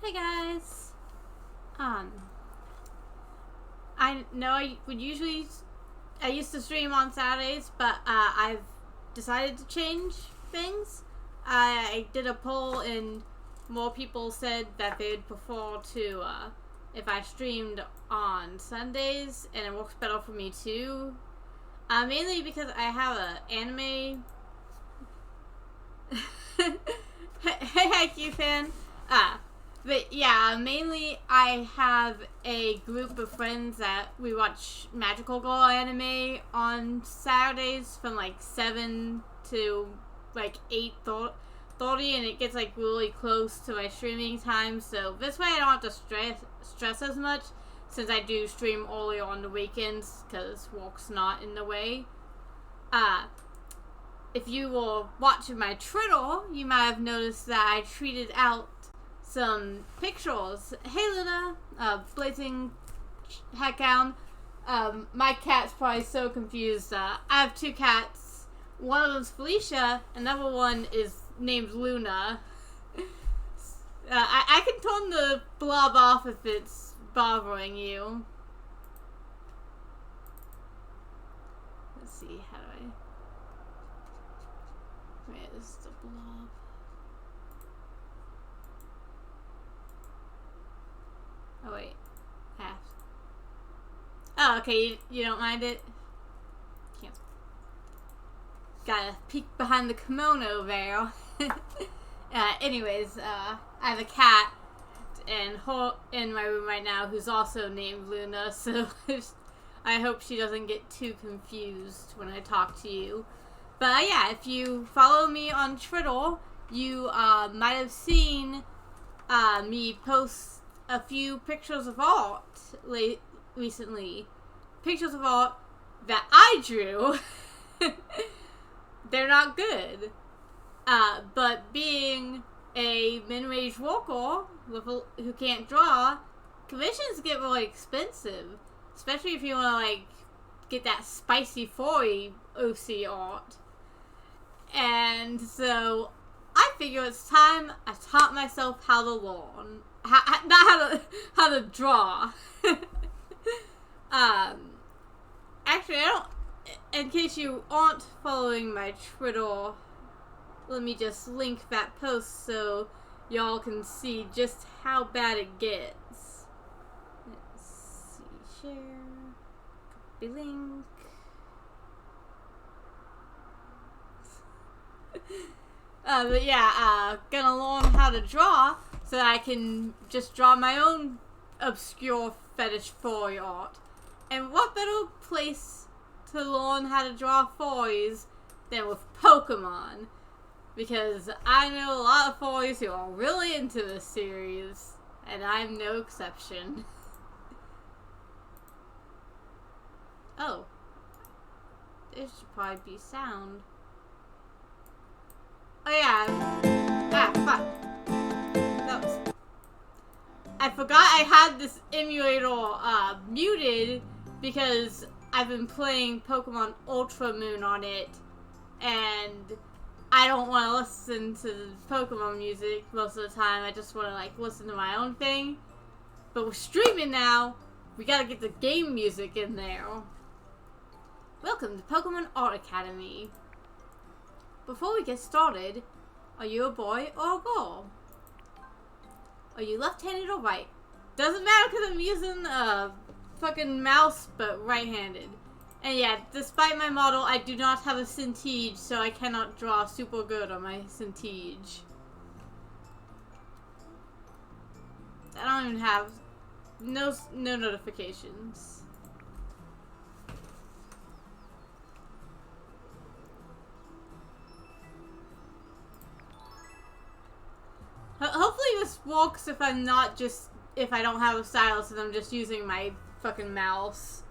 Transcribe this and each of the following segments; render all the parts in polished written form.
Hey guys. I know I used to stream on Saturdays, but I've decided to change things. I did a poll and more people said that they'd prefer to if I streamed on Sundays, and it works better for me too. Mainly because I have an anime. Hey, Haikyuu fan. But yeah, mainly I have a group of friends that we watch Magical Girl anime on Saturdays from like 7 to like 8:30, and it gets like really close to my streaming time, so this way I don't have to stress as much since I do stream earlier on the weekends because work's not in the way. If you were watching my Twitter, you might have noticed that I tweeted out some pictures. Hey Luna, Blazing Heckhound. My cat's probably so confused. I have two cats. One of them's Felicia, another one is named Luna. I can turn the blob off if it's bothering you. Let's see, how do I... Where's the blob? Oh wait, half. Oh, okay, you don't mind it? Can't. Gotta peek behind the kimono there. Anyways, I have a cat and her in my room right now who's also named Luna, so I hope she doesn't get too confused when I talk to you. But yeah, if you follow me on Twitter, you might have seen me post a few pictures of art recently. Pictures of art that I drew. They're not good. But being a min-range worker who can't draw, commissions get really expensive. Especially if you want to, like, get that spicy furry OC art. And so, I figure it's time I taught myself how to learn. Not how to draw. Actually, I don't... In case you aren't following my Twitter, let me just link that post so y'all can see just how bad it gets. Let's see, share, copy link. But yeah, gonna learn how to draw so that I can just draw my own obscure fetish furry art. And what better place to learn how to draw furries than with Pokemon? Because I know a lot of furries who are really into this series, and I'm no exception. Oh. There should probably be sound. Oh yeah. Fuck. I forgot I had this emulator muted because I've been playing Pokemon Ultra Moon on it, and I don't want to listen to the Pokemon music most of the time. I just want to like listen to my own thing. But we're streaming now. We gotta get the game music in there. Welcome to Pokemon Art Academy. Before we get started, are you a boy or a girl? Are you left-handed or right? Doesn't matter because I'm using a fucking mouse, but right-handed. And yeah, despite my model, I do not have a Centige, so I cannot draw super good on my Centige. I don't even have no notifications. Hopefully this works if I don't have a stylus and I'm just using my fucking mouse.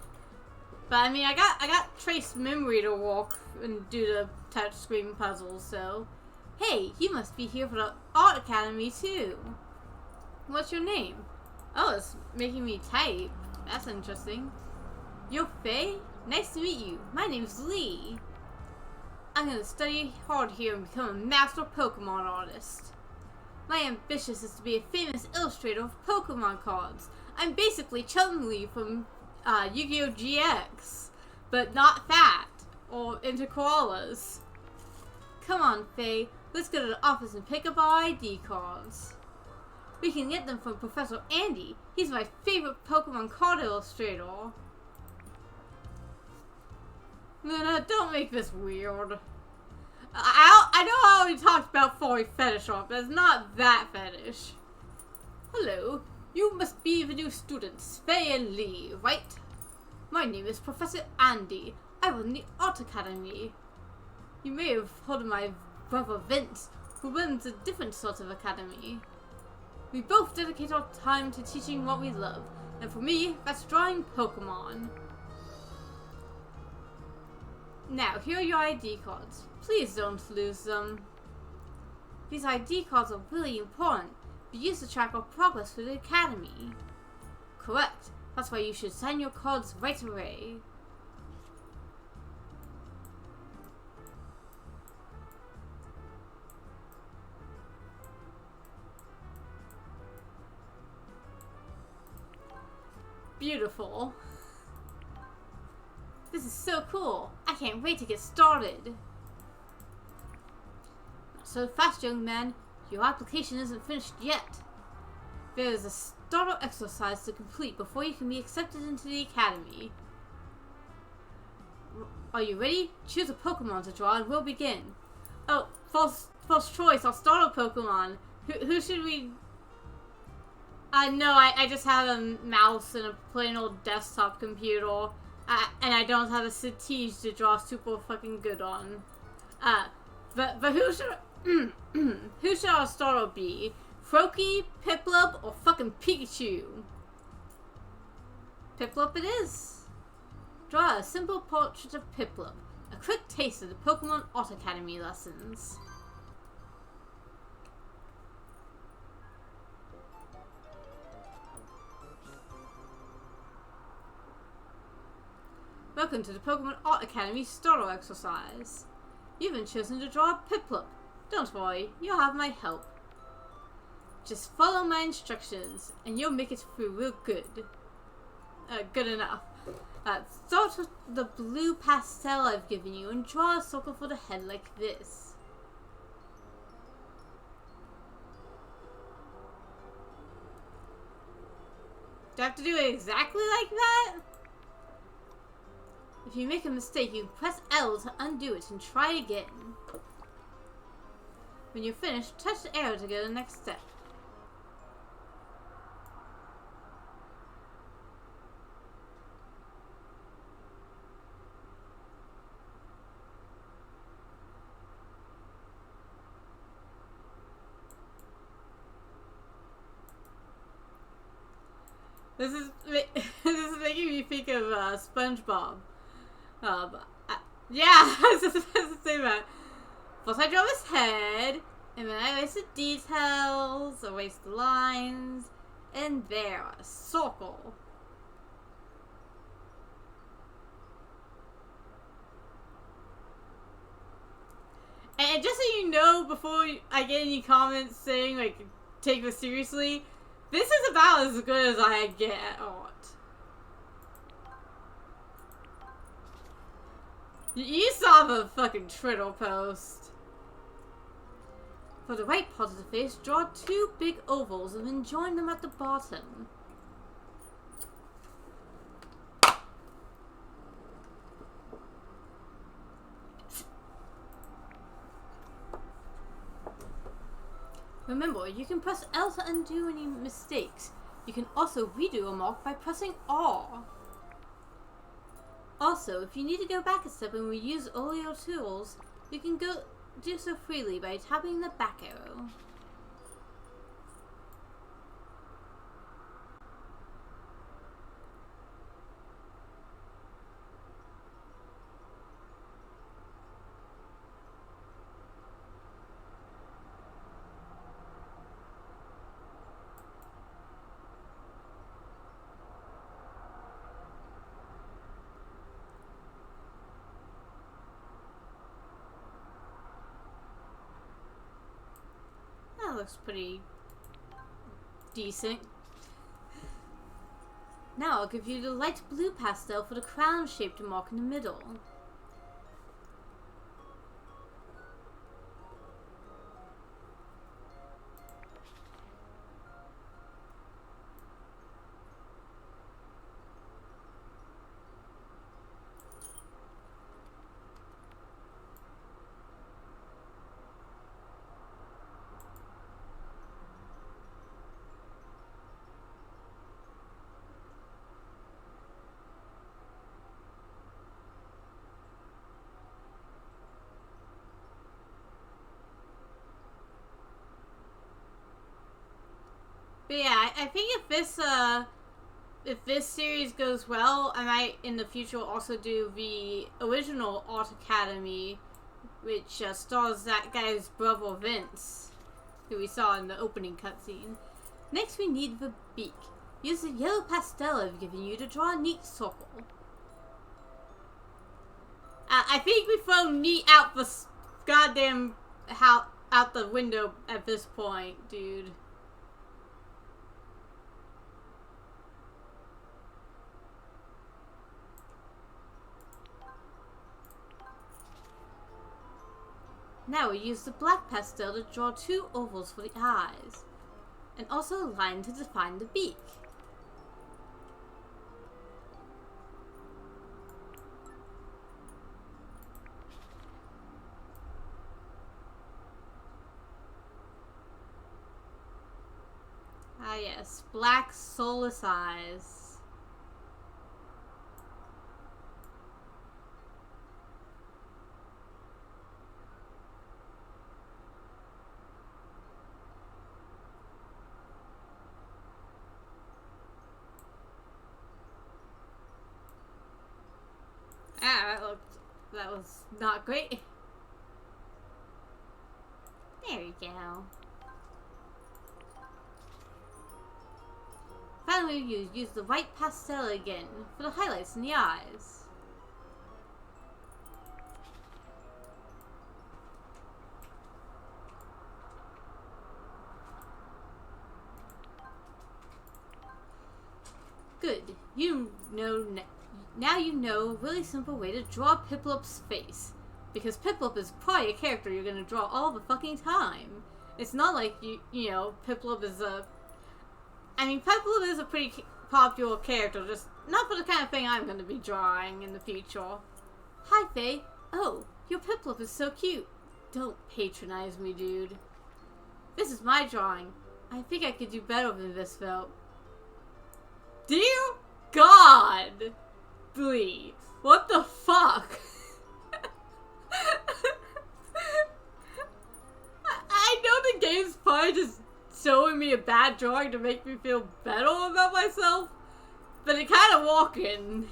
But I mean, I got trace memory to work and do the touchscreen puzzles, so... Hey, you must be here for the Art Academy too. What's your name? Oh, it's making me type. That's interesting. You're Faye? Nice to meet you. My name's Lee. I'm gonna study hard here and become a master Pokemon artist. My ambition is to be a famous illustrator of Pokemon cards. I'm basically Chun-Li from Yu-Gi-Oh! GX, but not fat or into koalas. Come on, Faye. Let's go to the office and pick up our ID cards. We can get them from Professor Andy. He's my favorite Pokemon card illustrator. No, don't make this weird. I know I already talked about furry fetish art, but it's not that fetish. Hello, you must be the new students, Faye and Lee, right? My name is Professor Andy. I run the Art Academy. You may have heard of my brother Vince, who runs a different sort of academy. We both dedicate our time to teaching what we love, and for me, that's drawing Pokemon. Now, here are your ID cards. Please don't lose them. These ID cards are really important. Be used to track our progress through the academy. Correct. That's why you should sign your cards right away. Beautiful. This is so cool. I can't wait to get started. Not so fast, young man. Your application isn't finished yet. There is a starter exercise to complete before you can be accepted into the academy. Are you ready? Choose a Pokemon to draw and we'll begin. Oh, false choice. Our starter Pokemon. Who should we... No, I just have a mouse and a plain old desktop computer. And I don't have a Satige to draw super fucking good on. But who should who should our starter be? Froakie, Piplup, or fucking Pikachu? Piplup it is. Draw a simple portrait of Piplup. A quick taste of the Pokemon Art Academy lessons. Welcome to the Pokemon Art Academy starter exercise. You've been chosen to draw a Piplup. Don't worry, you'll have my help. Just follow my instructions, and you'll make it through real good. Good enough. Start with the blue pastel I've given you, and draw a circle for the head like this. Do I have to do it exactly like that? If you make a mistake, you press L to undo it and try again. When you're finished, touch the arrow to go to the next step. This is making me think of SpongeBob. Yeah, I was just to say that. First I draw his head, and then I erase the details, erase the lines, and there, a circle. And just so you know, before I get any comments saying, like, take this seriously, this is about as good as I get at art. You saw the fucking Twitter post. For the right part of the face, draw two big ovals and then join them at the bottom. Remember, you can press L to undo any mistakes. You can also redo a mark by pressing R. Also, if you need to go back a step and reuse all your tools, you can do so freely by tapping the back arrow. looks pretty decent. Now I'll give you the light blue pastel for the crown-shaped mark in the middle. But yeah, I think if this series goes well, I might in the future also do the original Art Academy, which stars that guy's brother Vince, who we saw in the opening cutscene. Next we need the beak. Use the yellow pastel I've given you to draw a neat circle. I think we throw neat out the goddamn out the window at this point, dude. Now we use the black pastel to draw 2 ovals for the eyes, and also a line to define the beak. Ah yes, black soulless eyes. That was not great. There you go. Finally, you use the white pastel again for the highlights in the eyes. Good. Now you know a really simple way to draw Piplup's face. Because Piplup is probably a character you're gonna draw all the fucking time. It's not like you know, Piplup is Piplup is a pretty popular character, just not for the kind of thing I'm gonna be drawing in the future. Hi, Faye. Oh, your Piplup is so cute. Don't patronize me, dude. This is my drawing. I think I could do better than this, though. Dear God! Blee, what the fuck? I know the game's probably just showing me a bad drawing to make me feel better about myself, but it kind of walking.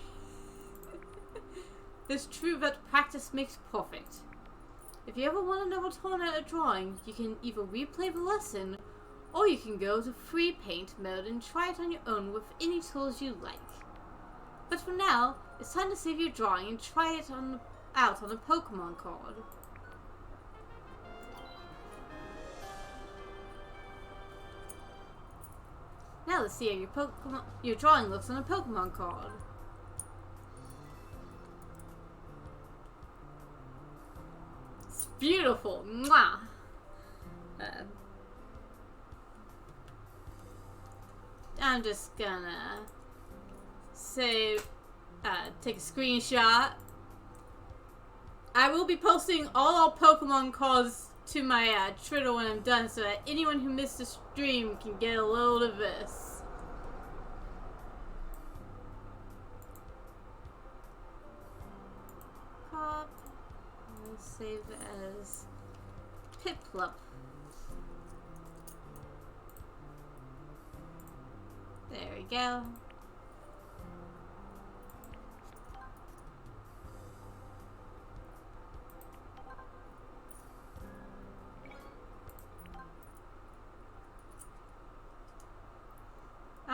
It's true that practice makes perfect. If you ever want another turn at a drawing, you can either replay the lesson, or you can go to free paint mode and try it on your own with any tools you like. But for now, it's time to save your drawing and try it out on a Pokemon card. Now let's see how your drawing looks on a Pokemon card. It's beautiful. Mwah! I'm just gonna take a screenshot. I will be posting all our Pokemon cards to my Twitter when I'm done, so that anyone who missed the stream can get a load of this. Pop. I'll save it as Piplup. There we go.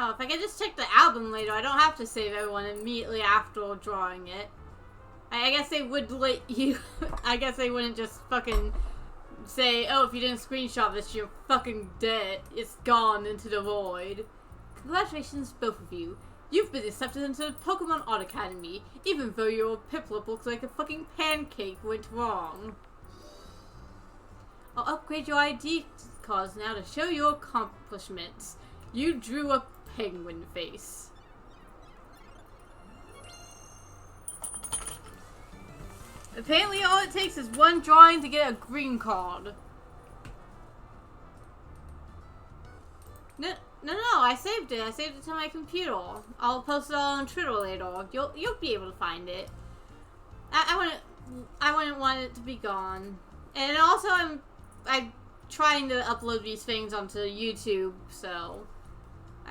Oh, if I could just check the album later, I don't have to save everyone immediately after drawing it. I guess they would let you... I guess they wouldn't just fucking say, oh, if you didn't screenshot this, you're fucking dead. It's gone into the void. Congratulations, both of you. You've been accepted into the Pokemon Art Academy, even though your Piplup looks like a fucking pancake went wrong. I'll upgrade your ID cards now to show your accomplishments. You drew a penguin face. Apparently all it takes is one drawing to get a green card. No, I saved it. I saved it to my computer. I'll post it all on Twitter later. You'll be able to find it. I wouldn't want it to be gone. And also I'm trying to upload these things onto YouTube, so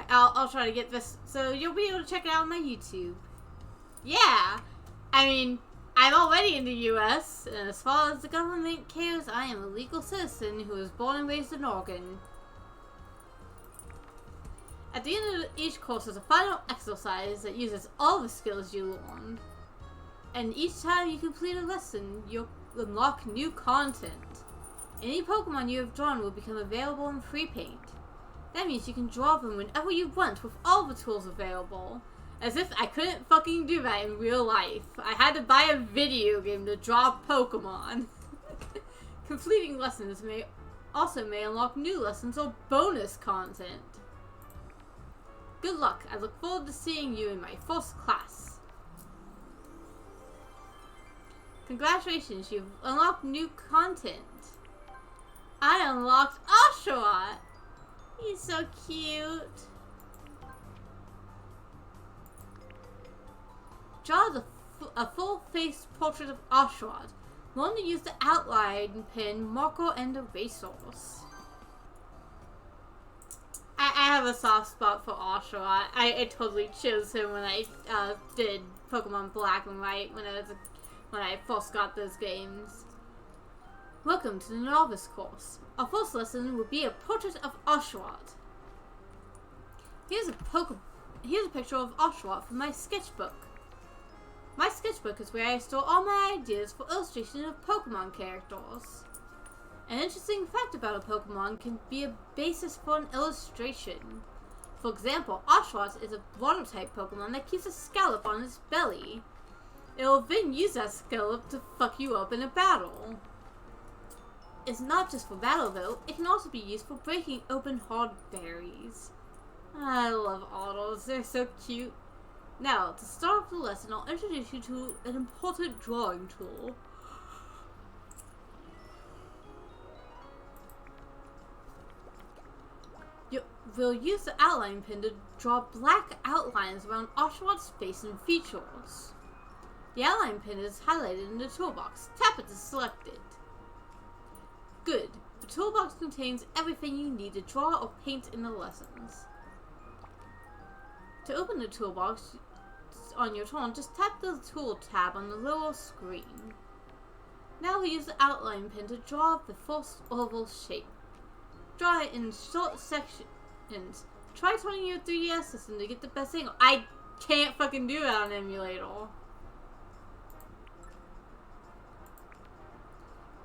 I'll try to get this so you'll be able to check it out on my YouTube. Yeah. I mean, I'm already in the US, and as far as the government cares, I am a legal citizen who was born and raised in Oregon. At the end of each course is a final exercise that uses all the skills you learned. And each time you complete a lesson, you'll unlock new content. Any Pokemon you have drawn will become available in free paint. That means you can draw them whenever you want with all the tools available. As if I couldn't fucking do that in real life. I had to buy a video game to draw Pokemon. Completing lessons may unlock new lessons or bonus content. Good luck. I look forward to seeing you in my first class. Congratulations, you've unlocked new content. I unlocked Oshawott. He's so cute. Draw a full-face portrait of Oshawott. Learn to use the outline pen, marker, and erasers. I have a soft spot for Oshawott. I totally chose him when I did Pokemon Black and White when I first got those games. Welcome to the Novice course. Our first lesson will be a portrait of Oshawott. Here's a picture of Oshawott from my sketchbook. My sketchbook is where I store all my ideas for illustration of Pokemon characters. An interesting fact about a Pokemon can be a basis for an illustration. For example, Oshawott is a water-type Pokemon that keeps a scallop on its belly. It will then use that scallop to fuck you up in a battle. It's not just for battle though, it can also be used for breaking open hard berries. I love otters, they're so cute. Now, to start off the lesson, I'll introduce you to an important drawing tool. We'll use the outline pen to draw black outlines around Oshawott's face and features. The outline pen is highlighted in the toolbox. Tap it to select it. Good. The toolbox contains everything you need to draw or paint in the lessons. To open the toolbox on your turn, just tap the tool tab on the lower screen. Now we use the outline pen to draw the first oval shape. Draw it in short sections. Try turning your 3DS system to get the best angle. I can't fucking do that on emulator.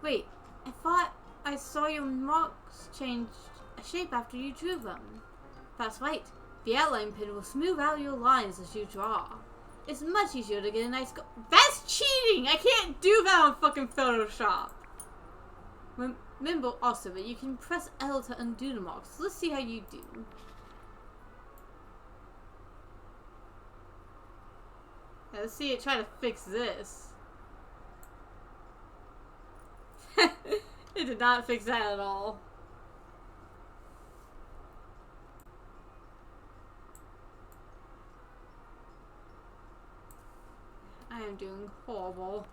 Wait, I thought I saw your marks change shape after you drew them. That's right. The outline pen will smooth out your lines as you draw. It's much easier to get a nice That's cheating! I can't do that on fucking Photoshop! Remember also that you can press L to undo the marks. So let's see how you do. Let's see it try to fix this. It did not fix that at all. I am doing horrible.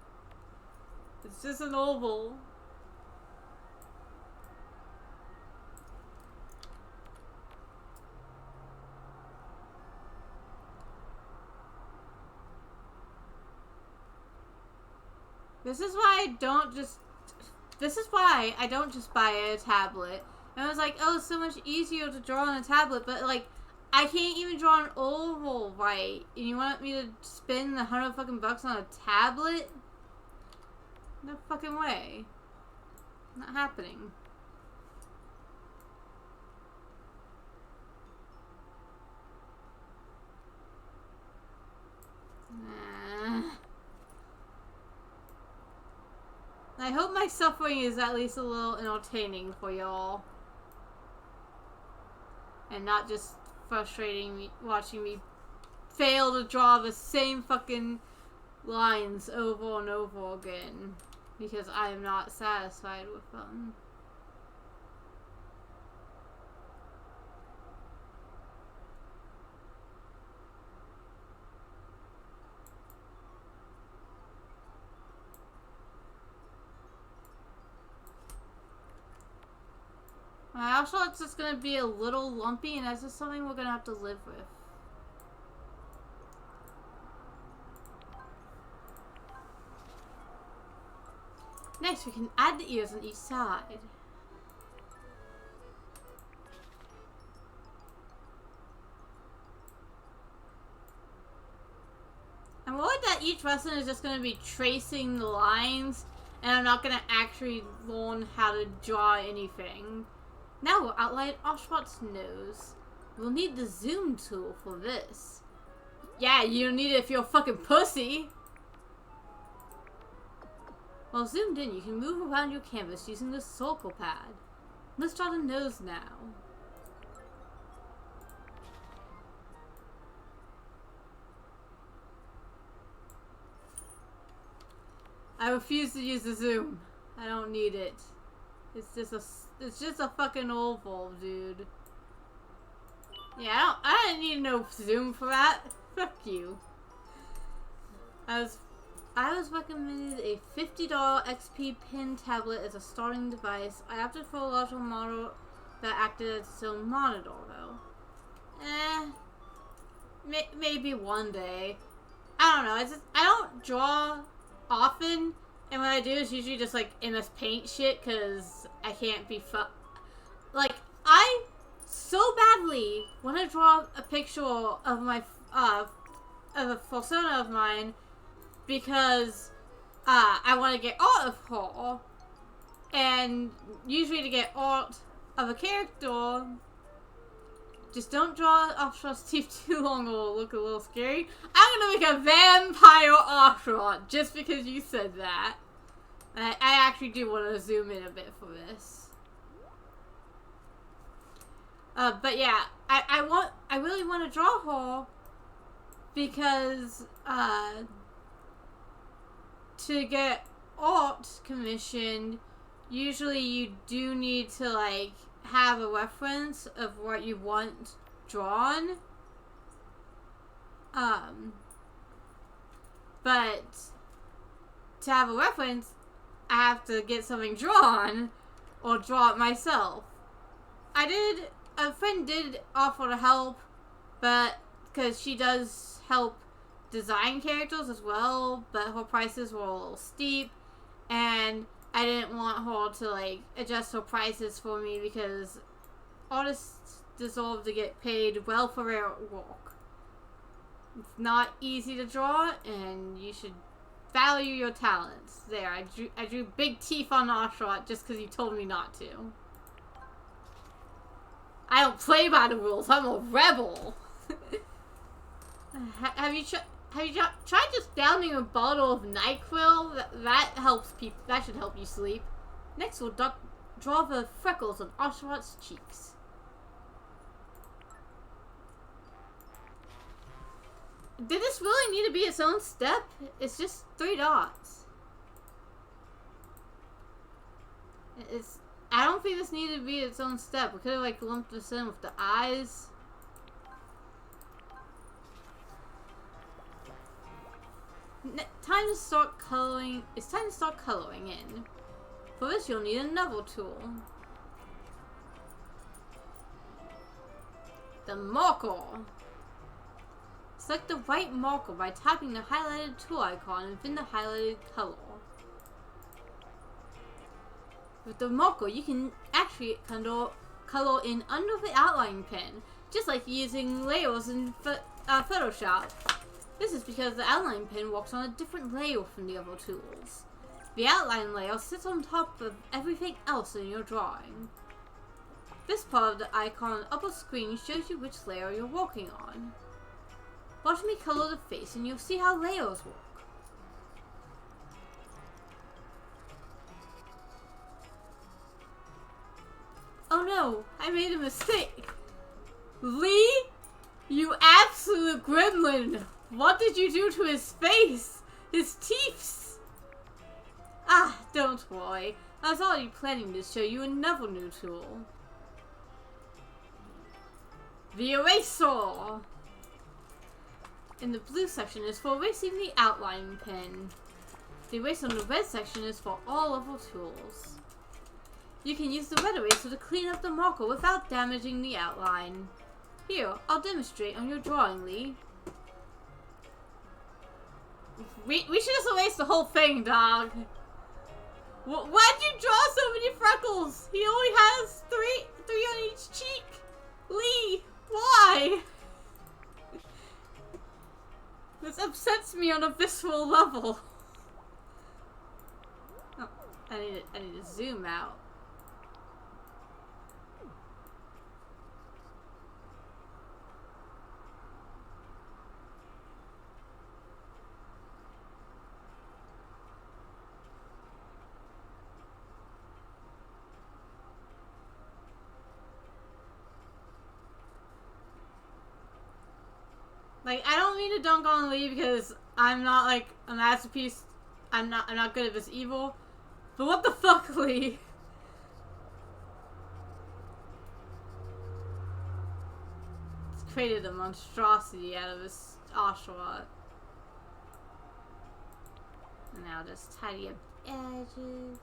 It's just an oval. This is why I don't just buy a tablet. And I was like, oh, it's so much easier to draw on a tablet, but like, I can't even draw an oval right. And you want me to spend $100 fucking bucks on a tablet? No fucking way. Not happening. I hope my suffering is at least a little entertaining for y'all. And not just frustrating me, watching me fail to draw the same fucking lines over and over again. Because I am not satisfied with them. I also thought it's just gonna be a little lumpy, and that's just something we're gonna have to live with. Next, we can add the ears on each side. I'm worried that each lesson is just gonna be tracing the lines, and I'm not gonna actually learn how to draw anything. Now we'll outline Oshawtt's nose. We'll need the zoom tool for this. Yeah, you don't need it if you're a fucking pussy. While zoomed in, you can move around your canvas using the circle pad. Let's draw the nose now. I refuse to use the zoom. I don't need it. It's just a fucking oval, dude. Yeah, I don't need no zoom for that. Fuck you. I was recommended a $50 XP pen tablet as a starting device. I opted for a larger model that acted as its own monitor, though. Maybe one day. I don't know. I don't draw often, and what I do is usually just like MS Paint shit, cause I can't be like, I so badly want to draw a picture of my of a persona of mine, because I want to get art of her, and usually to get art of a character, just don't draw Oshawtt's teeth too long or it'll look a little scary. I'm gonna make a vampire Oshawtt just because you said that. And I actually do want to zoom in a bit for this. But yeah, I really want to draw her because to get art commissioned, usually you do need to like have a reference of what you want drawn. But to have a reference, I have to get something drawn or draw it myself. A friend did offer to help, but because she does help design characters as well, but her prices were a little steep, and I didn't want her to like adjust her prices for me because artists deserve to get paid well for their work. It's not easy to draw, and you should value your talents. There, I drew big teeth on Oshawott just because you told me not to. I don't play by the rules. I'm a rebel. Have you tried just downing a bottle of NyQuil? That helps people. That should help you sleep. Next, we'll draw the freckles on Oshawott's cheeks. Did this really need to be its own step? It's just 3 dots. I don't think this needed to be its own step. We could have like lumped this in with the eyes. Time to start coloring. It's time to start coloring in. For this, you'll need another tool. The marker. Select the right marker by tapping the highlighted tool icon within the highlighted color. With the marker, you can actually color in under the outline pen, just like using layers in Photoshop. This is because the outline pen works on a different layer from the other tools. The outline layer sits on top of everything else in your drawing. This part of the icon on the upper screen shows you which layer you're working on. Watch me color the face and you'll see how layers work. Oh no, I made a mistake. Lee, you absolute gremlin! What did you do to his face? His teeth? Ah, don't worry. I was already planning to show you another new tool. The eraser! In the blue section is for erasing the outline pen. The eraser in the red section is for all other tools. You can use the red eraser to clean up the marker without damaging the outline. Here, I'll demonstrate on your drawing, Lee. We should just erase the whole thing, dog. Why'd you draw so many freckles? He only has three on each cheek. Lee, why? This upsets me on a visceral level. Oh, I need to zoom out. Like, I don't mean to dunk on Lee because I'm not like a masterpiece. I'm not good at this evil. But what the fuck, Lee? It's created a monstrosity out of this ocelot. And now just tidy up edges.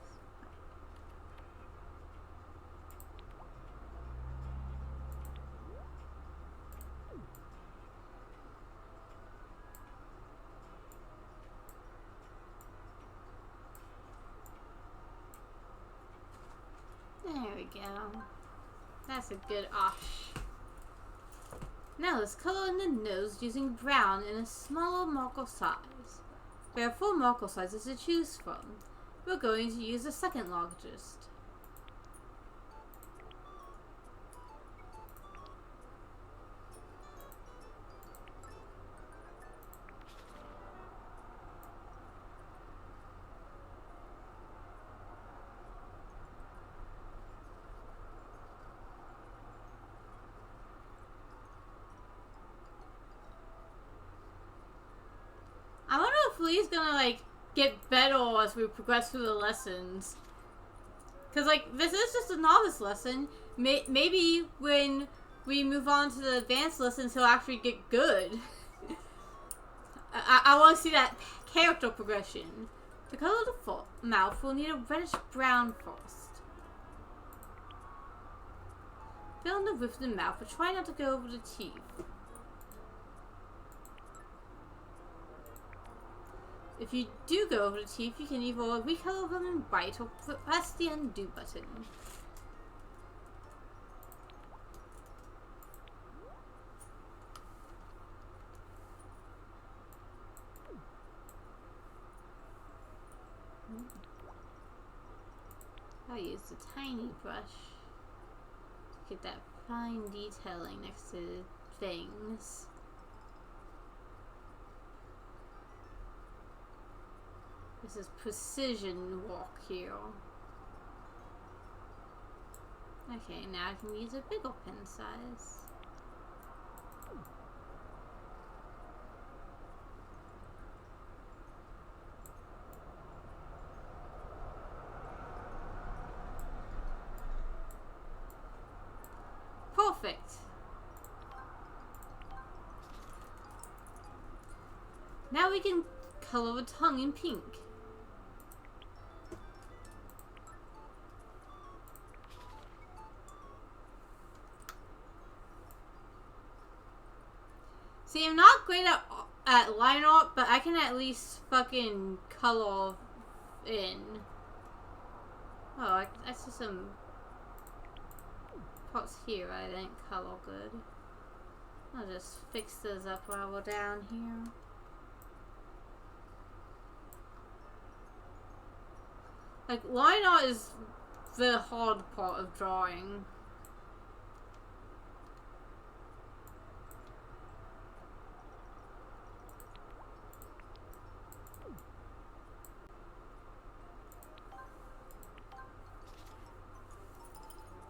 There we go. That's a good osh. Now let's color in the nose using brown in a smaller marker size. There are 4 marker sizes to choose from. We're going to use the second largest. I wonder if Lee's gonna, like, get better as we progress through the lessons. Because, like, this is just a novice lesson. Maybe when we move on to the advanced lessons, he'll actually get good. I want to see that character progression. To color the mouth, we'll need a reddish brown first. Fill in the roof of the mouth, but try not to go over the teeth. If you do go over the teeth, you can either recolor them in white or press the undo button. I'll use the tiny brush to get that fine detailing next to things. This is precision work here. Okay, now I can use a bigger pen size. Perfect. Now we can color the tongue in pink. See, I'm not great at line art, but I can at least fucking color in. Oh, I see some parts here I didn't color good. I'll just fix those up while we're down here. Like, line art is the hard part of drawing.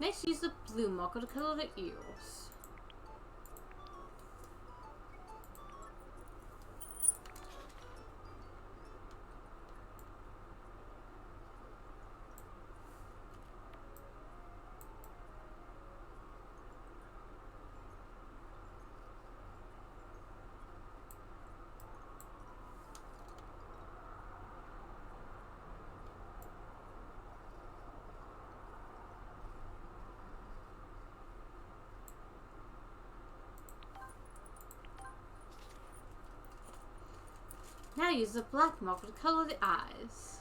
Next, use the blue marker to color the ears. Now use the black marker to color the eyes.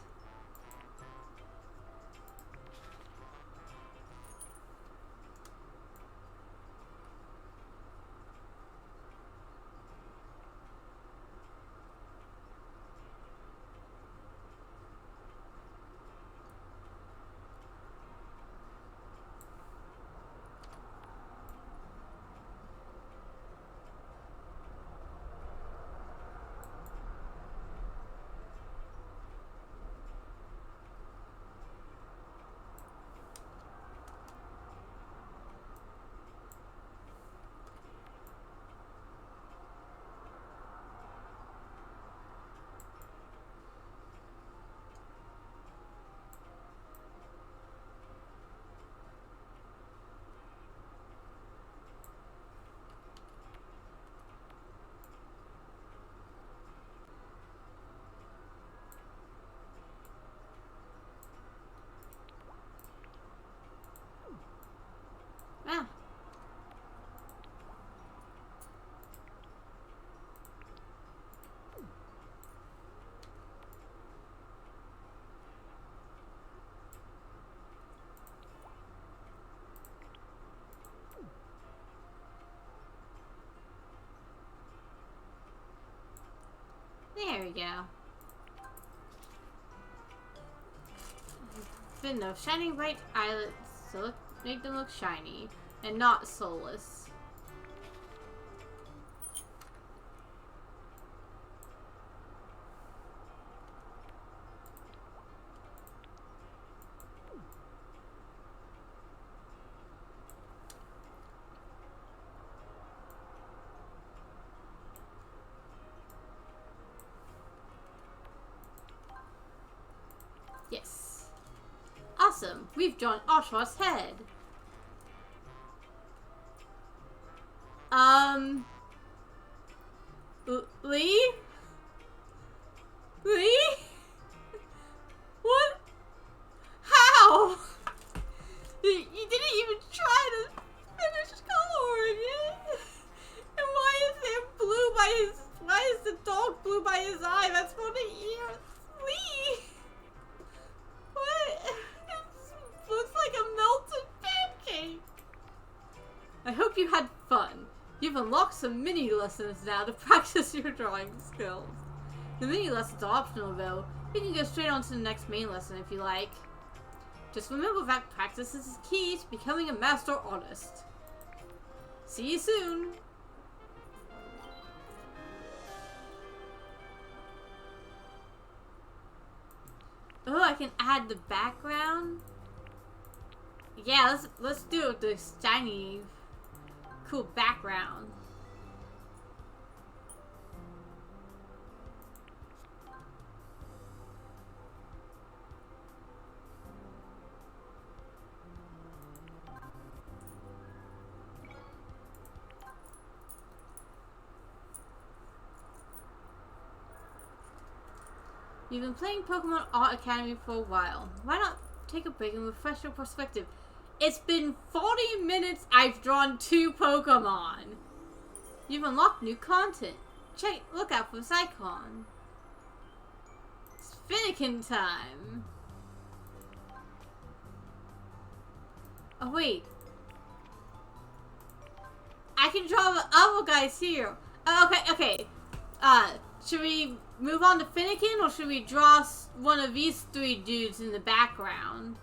Ah. There we go. Then those shining bright eyelids, so make them look shiny and not soulless. Yes. Awesome. We've drawn Oshaw's head. Lee? Lee? What? How? You didn't even try to finish coloring it. And why is the dog blue by his eye? That's for the ears. Lee! What? It looks like a melted pancake. I hope you had fun. You've unlocked some mini lessons now to practice your drawing skills. The mini lessons are optional though. You can go straight on to the next main lesson if you like. Just remember that practice is key to becoming a master artist. See you soon! Oh, I can add the background? Yeah, let's do it with this shiny, cool background. You've been playing Pokemon Art Academy for a while. Why not take a break and refresh your perspective? It's been 40 minutes I've drawn 2 Pokemon. You've unlocked new content. Look out for this icon. It's Finnegan time. Oh wait. I can draw the other guys here. Oh, okay. Should we move on to Finnegan, or should we draw one of these three dudes in the background?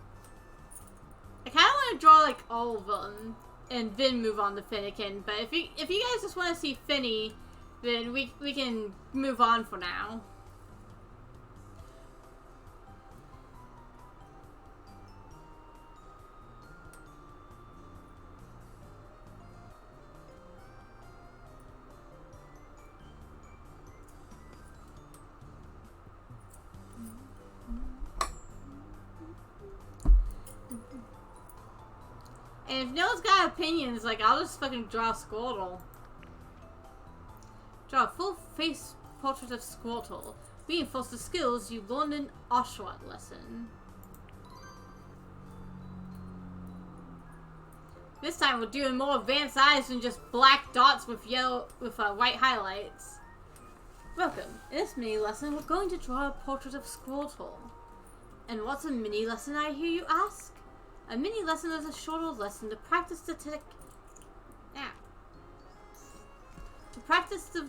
I kind of want to draw like all of them and then move on to Finnegan. But if you guys just want to see Finny, then we can move on for now. And if no one's got opinions, like, I'll just fucking draw Squirtle. Draw a full-face portrait of Squirtle. Reinforce the skills you learned in Oshawott lesson. This time we're doing more advanced eyes than just black dots with white highlights. Welcome. In this mini lesson, we're going to draw a portrait of Squirtle. And what's a mini lesson, I hear you ask? A mini lesson is a shorter lesson to practice the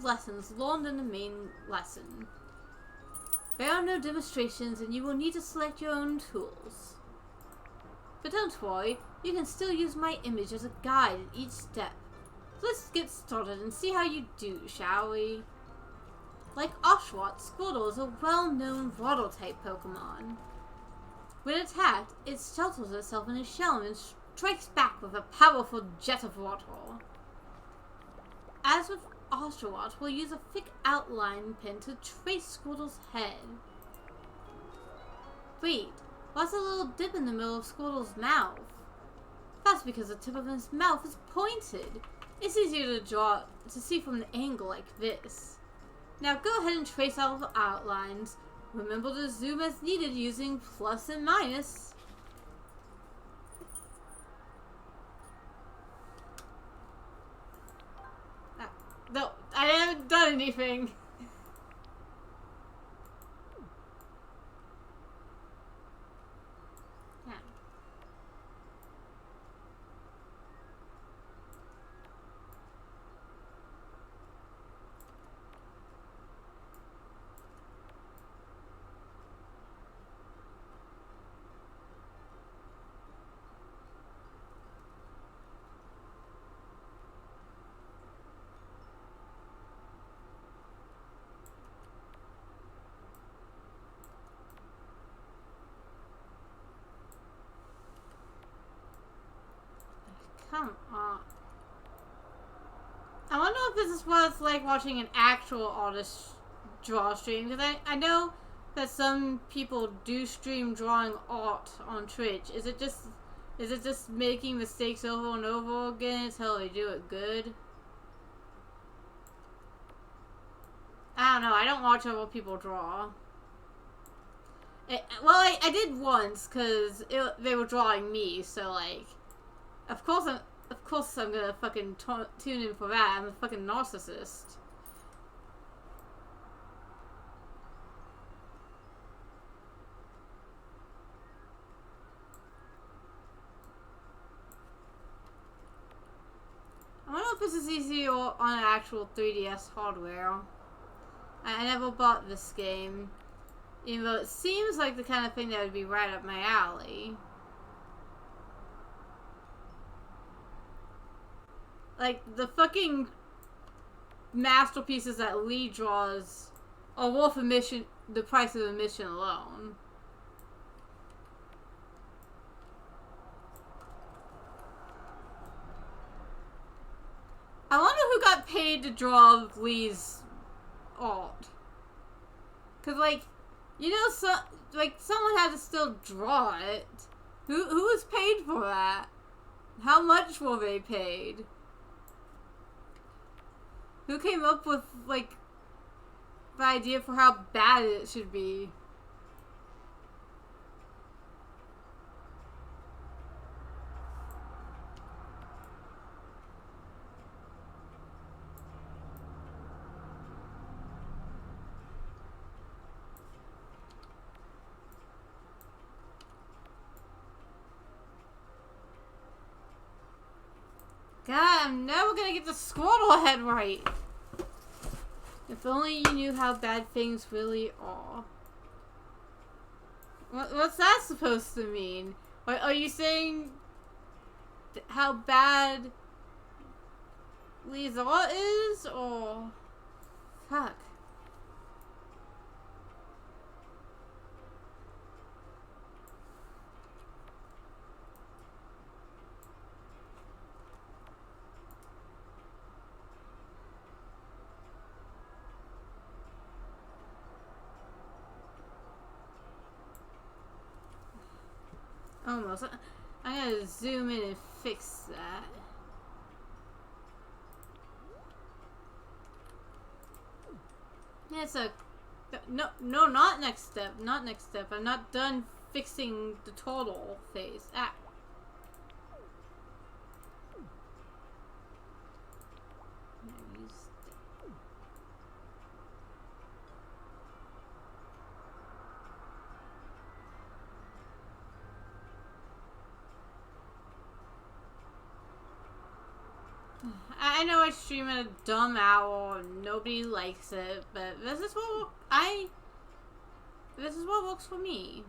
lessons learned in the main lesson. There are no demonstrations and you will need to select your own tools. But don't worry, you can still use my image as a guide in each step. So let's get started and see how you do, shall we? Like Oshawott, Squirtle is a well-known water-type Pokemon. When attacked, it shelters itself in a shell and strikes back with a powerful jet of water. As with Oshawott, we'll use a thick outline pen to trace Squirtle's head. Wait, what's a little dip in the middle of Squirtle's mouth? That's because the tip of his mouth is pointed. It's easier to see from the angle like this. Now go ahead and trace all the outlines. Remember to zoom as needed using plus and minus. No, I haven't done anything. Come on. I wonder if this is what it's like watching an actual artist draw stream, because I know that some people do stream drawing art on Twitch. Is it just making mistakes over and over again until they do it good? I don't know. I don't watch other people draw. I did once because they were drawing me, so like, of course I'm gonna fucking tune in for that. I'm a fucking narcissist. I wonder if this is easier on actual 3DS hardware. I never bought this game, even though it seems like the kind of thing that would be right up my alley. Like, the fucking masterpieces that Lee draws are worth the price of admission alone. I wonder who got paid to draw Lee's art. Cause like, you know, someone had to still draw it. Who was paid for that? How much were they paid? Who came up with, like, the idea for how bad it should be? God, I'm never gonna get the Squirtle head right. If only you knew how bad things really are. What's that supposed to mean? Are you saying how bad Lisa is, or fuck? Almost. I'm gonna zoom in and fix that. Yeah, it's a no, not next step, not next step. I'm not done fixing the total phase. Ah. I know I stream at a dumb hour, nobody likes it, but this is what works for me.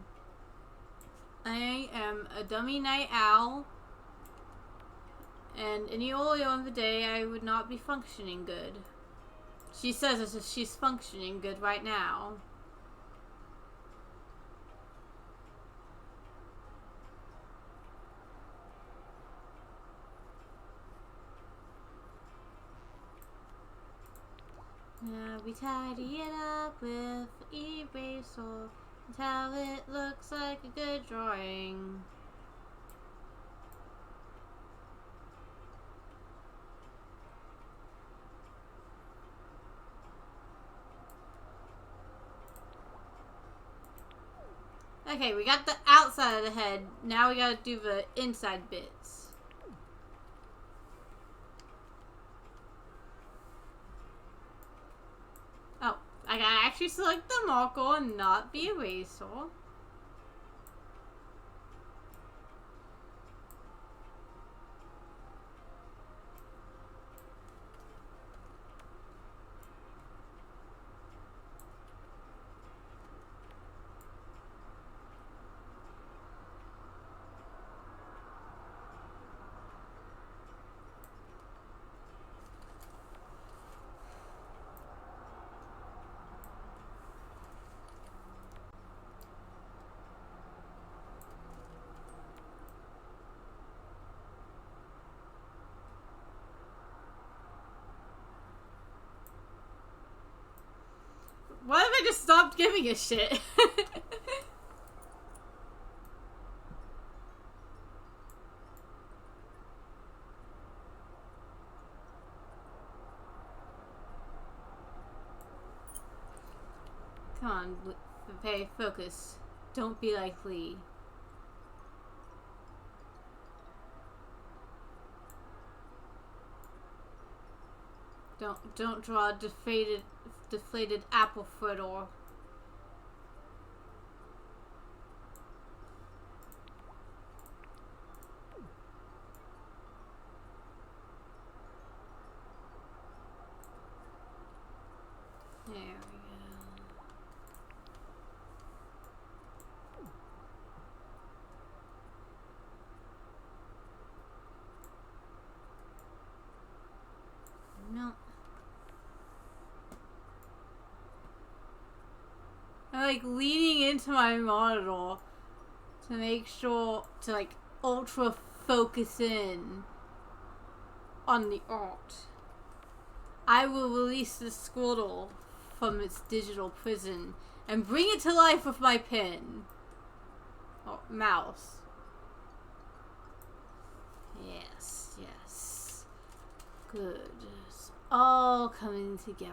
I am a dummy night owl, and any earlier in the day I would not be functioning good. She says as if she's functioning good right now. Now we tidy it up with eraser until it looks like a good drawing. Okay, we got the outside of the head. Now we gotta do the inside bits. Oh, I gotta actually select the marker and not the eraser. What if I just stopped giving a shit? Come on, Faye, focus. Don't be like Lee. Don't draw a deflated apple fritter. There we go. No. I'm like leaning into my monitor to make sure to like ultra focus in on the art. I will release the Squirtle from its digital prison and bring it to life with my pen. Oh, mouse. Yes, yes. Good. It's all coming together.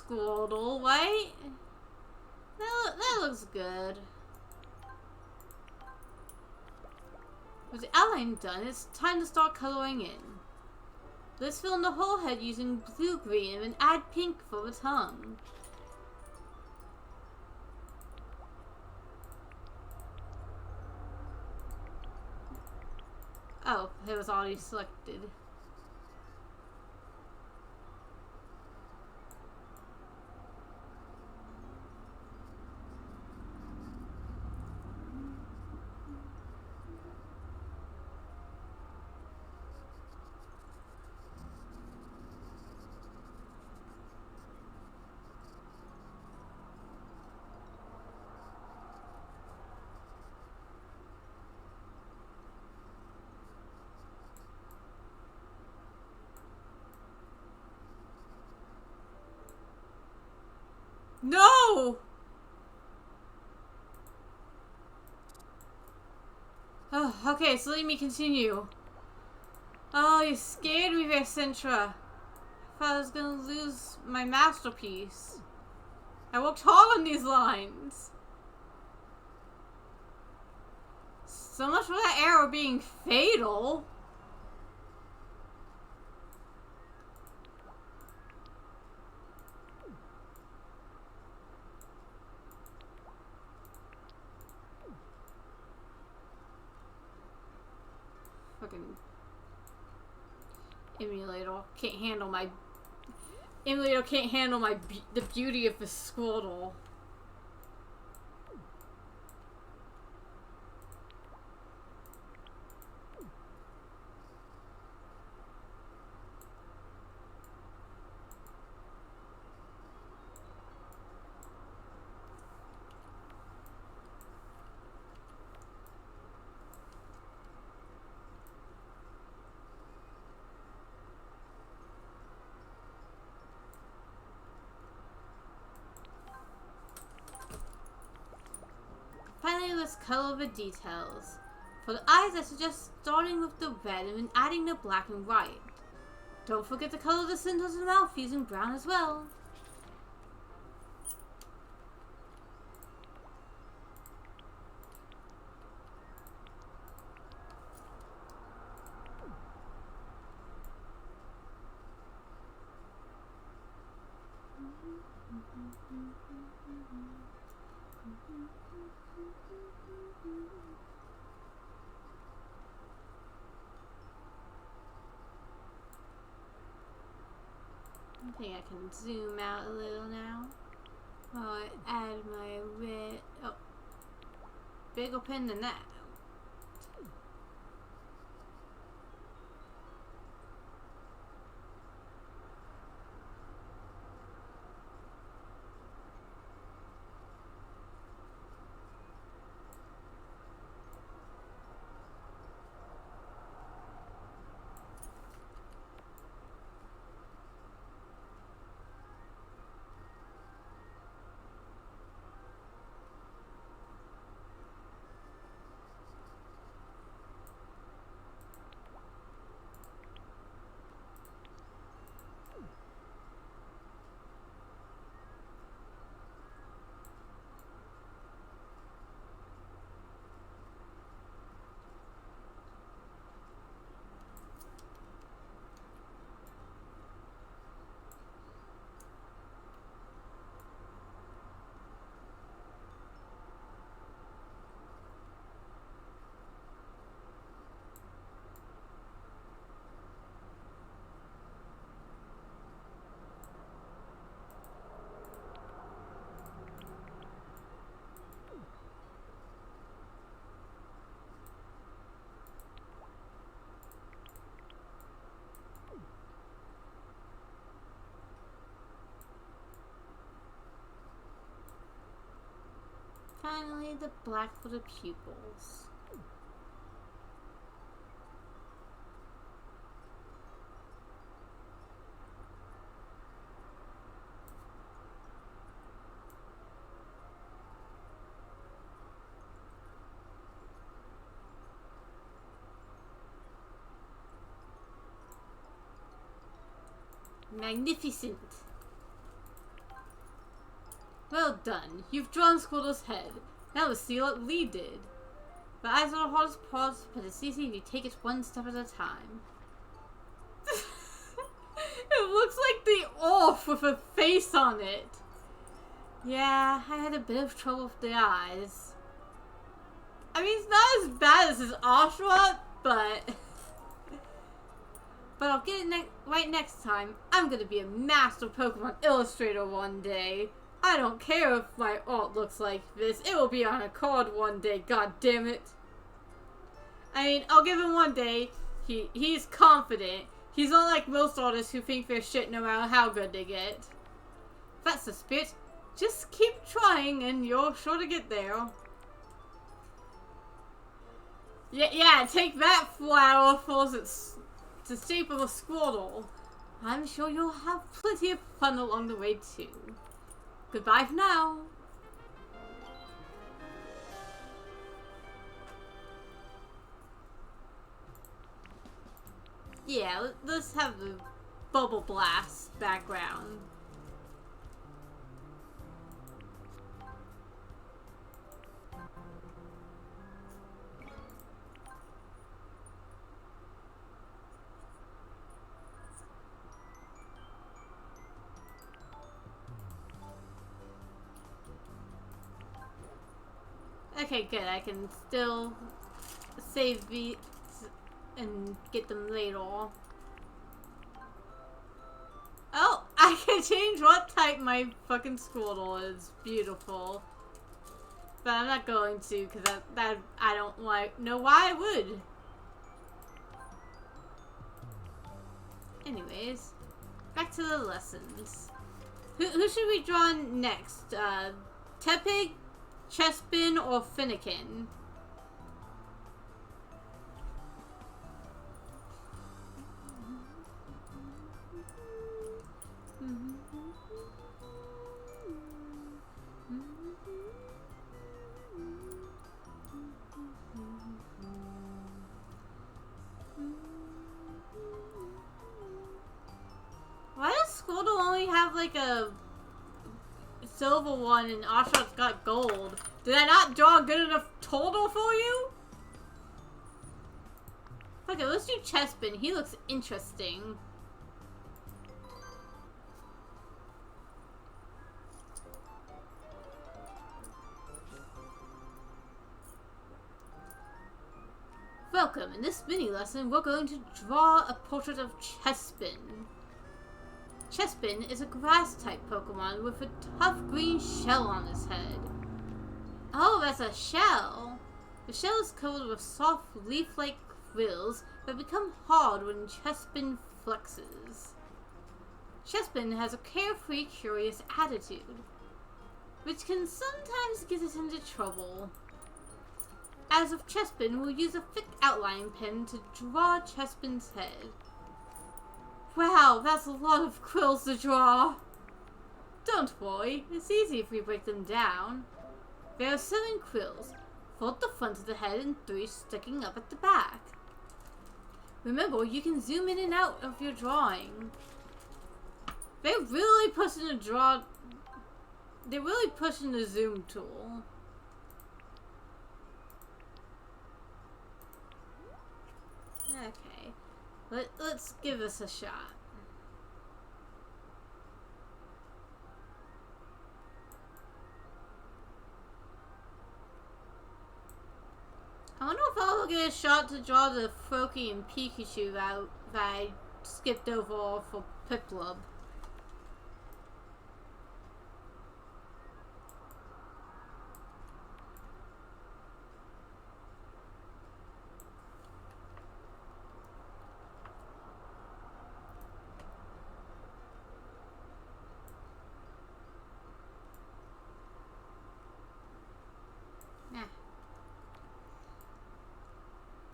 Squirtle, right? That looks good. With the outline done, it's time to start coloring in. Let's fill in the whole head using blue-green and add pink for the tongue. Oh, it was already selected. No! Oh, okay, so let me continue. Oh, you scared me there, Sintra. I thought I was gonna lose my masterpiece. I worked hard on these lines. So much for that arrow being fatal. Fucking emulator can't handle my the beauty of the Squirtle. Finally, let's color the details. For the eyes, I suggest starting with the red and then adding the black and white. Don't forget to color the centers of the mouth using brown as well. I think I can zoom out a little now. While I add my red. Oh, bigger pen than that. Finally, the black for the pupils. Magnificent. Well done. You've drawn Squirtle's head. Now let's see what Lee did. The eyes are the hardest part, but it's easy if you take it one step at a time. It looks like the off with a face on it. Yeah, I had a bit of trouble with the eyes. I mean, it's not as bad as his Oshawott, but I'll get it right next time. I'm gonna be a master Pokemon illustrator one day. I don't care if my art looks like this. It will be on a card one day, god damn it. I mean, I'll give him one day. He's confident. He's not like most artists who think they're shit no matter how good they get. That's the spirit. Just keep trying and you're sure to get there. Yeah, take that, flower faucets to staple a Squirtle. I'm sure you'll have plenty of fun along the way too. Goodbye for now. Yeah, let's have the Bubble Blast background. Okay, good. I can still save these and get them later. Oh, I can change what type my fucking Squirtle is. Beautiful. But I'm not going to, because that I don't know why I would. Anyways, back to the lessons. Who should we draw next? Tepig, Chespin, or Finnegan? Why does Squirtle only have like a silver one and Oshawott's got gold? Did I not draw a good enough total for you? Okay, let's do Chespin. He looks interesting. Welcome. In this mini lesson, we're going to draw a portrait of Chespin. Chespin is a grass-type Pokemon with a tough green shell on his head. Oh, that's a shell! The shell is covered with soft leaf-like quills that become hard when Chespin flexes. Chespin has a carefree, curious attitude, which can sometimes get us into trouble. As of Chespin, we'll use a thick outline pen to draw Chespin's head. Wow, that's a lot of quills to draw. Don't worry, it's easy if we break them down. There are 7 quills, 4 at the front of the head and 3 sticking up at the back. Remember, you can zoom in and out of your drawing. They're really pushing the zoom tool. Okay, let's give this a shot. I wonder if I'll get a shot to draw the Froakie and Pikachu that I skipped over for Piplup.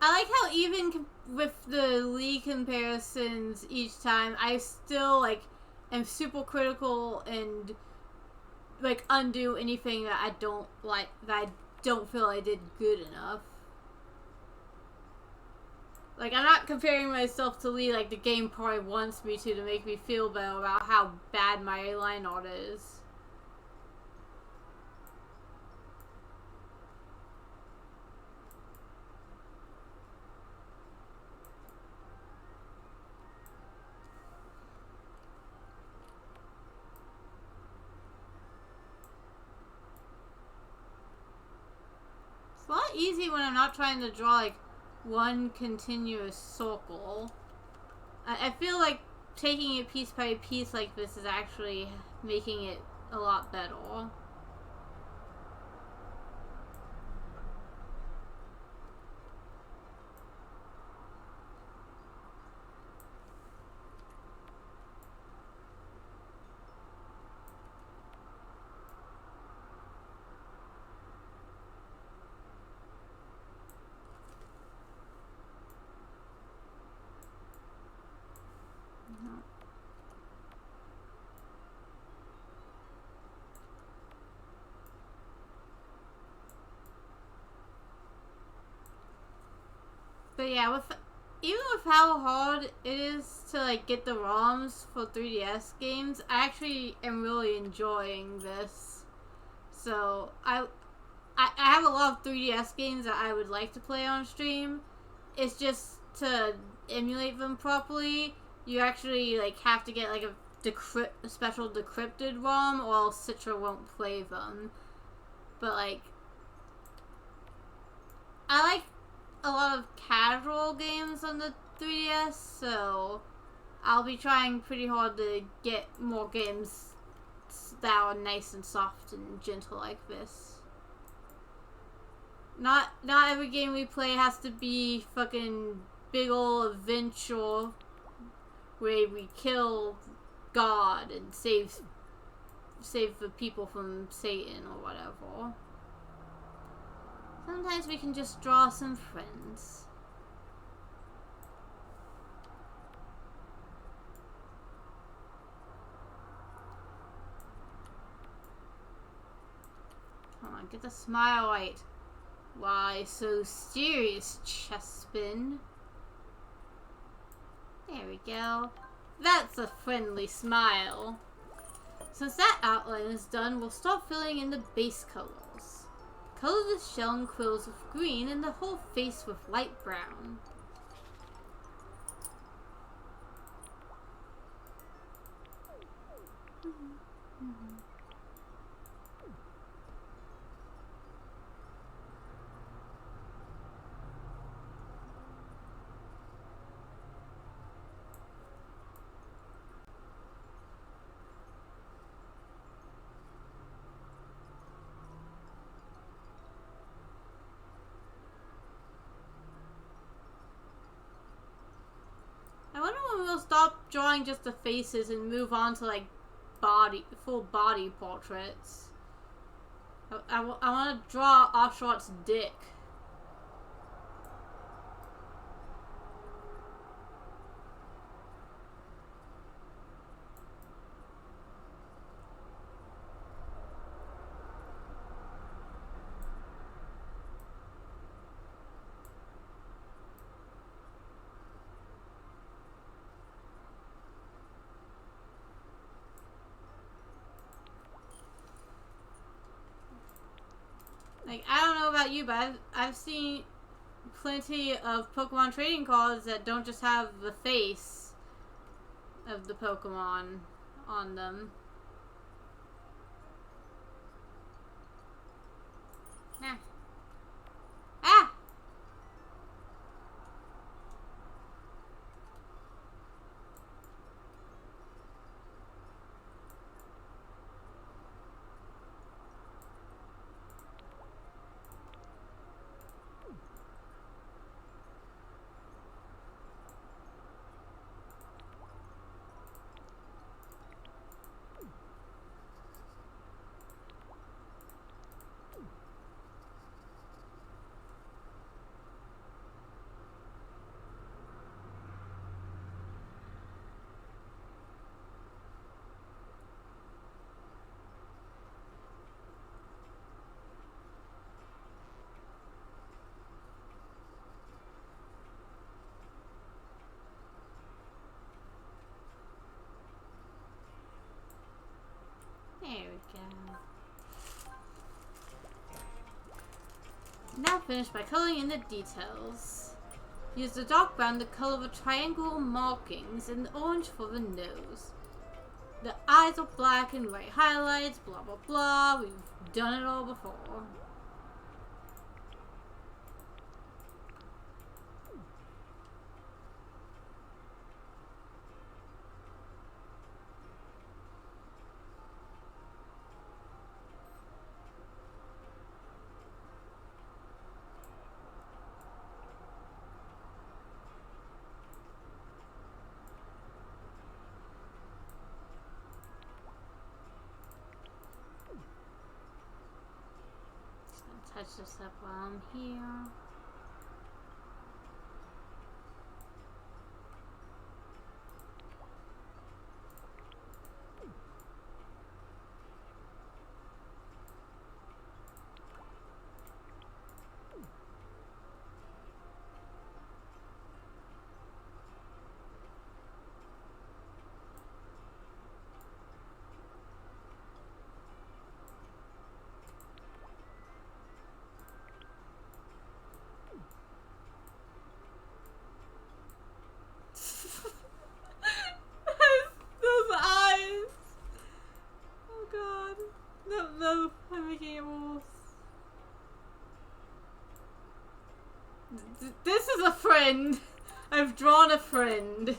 I like how even with the League comparisons each time, I still like am super critical and like undo anything that I don't like, that I don't feel I did good enough. Like, I'm not comparing myself to Lee like the game probably wants me to make me feel better about how bad my line art is. easy when I'm not trying to draw like one continuous circle. I feel like taking it piece by piece like this is actually making it a lot better. But yeah, even with how hard it is to like get the ROMs for 3DS games, I actually am really enjoying this. So I have a lot of 3DS games that I would like to play on stream. It's just to emulate them properly, you actually like have to get like a special decrypted ROM, or else Citra won't play them. But like, I like a lot of casual games on the 3DS, so I'll be trying pretty hard to get more games that are nice and soft and gentle like this. Not every game we play has to be fucking big ol' adventure where we kill God and save the people from Satan or whatever. Sometimes we can just draw some friends. Come on, get the smile right. Why so serious, Chespin? There we go. That's a friendly smile. Since that outline is done, we'll start filling in the base colors. Color the shell and quills with green and the whole face with light brown. I wonder when we'll stop drawing just the faces and move on to like full body portraits. I want to draw Oshawtt's dick. Like, I don't know about you, but I've seen plenty of Pokemon trading cards that don't just have the face of the Pokemon on them. Nah. Ah! There we go. Now finish by coloring in the details. Use the dark brown to color the triangular markings and the orange for the nose. The eyes are black and white highlights, blah blah blah. We've done it all before. touch this up while I'm here. Those eyes! Oh god. No, I'm making it worse. This is a friend. I've drawn a friend.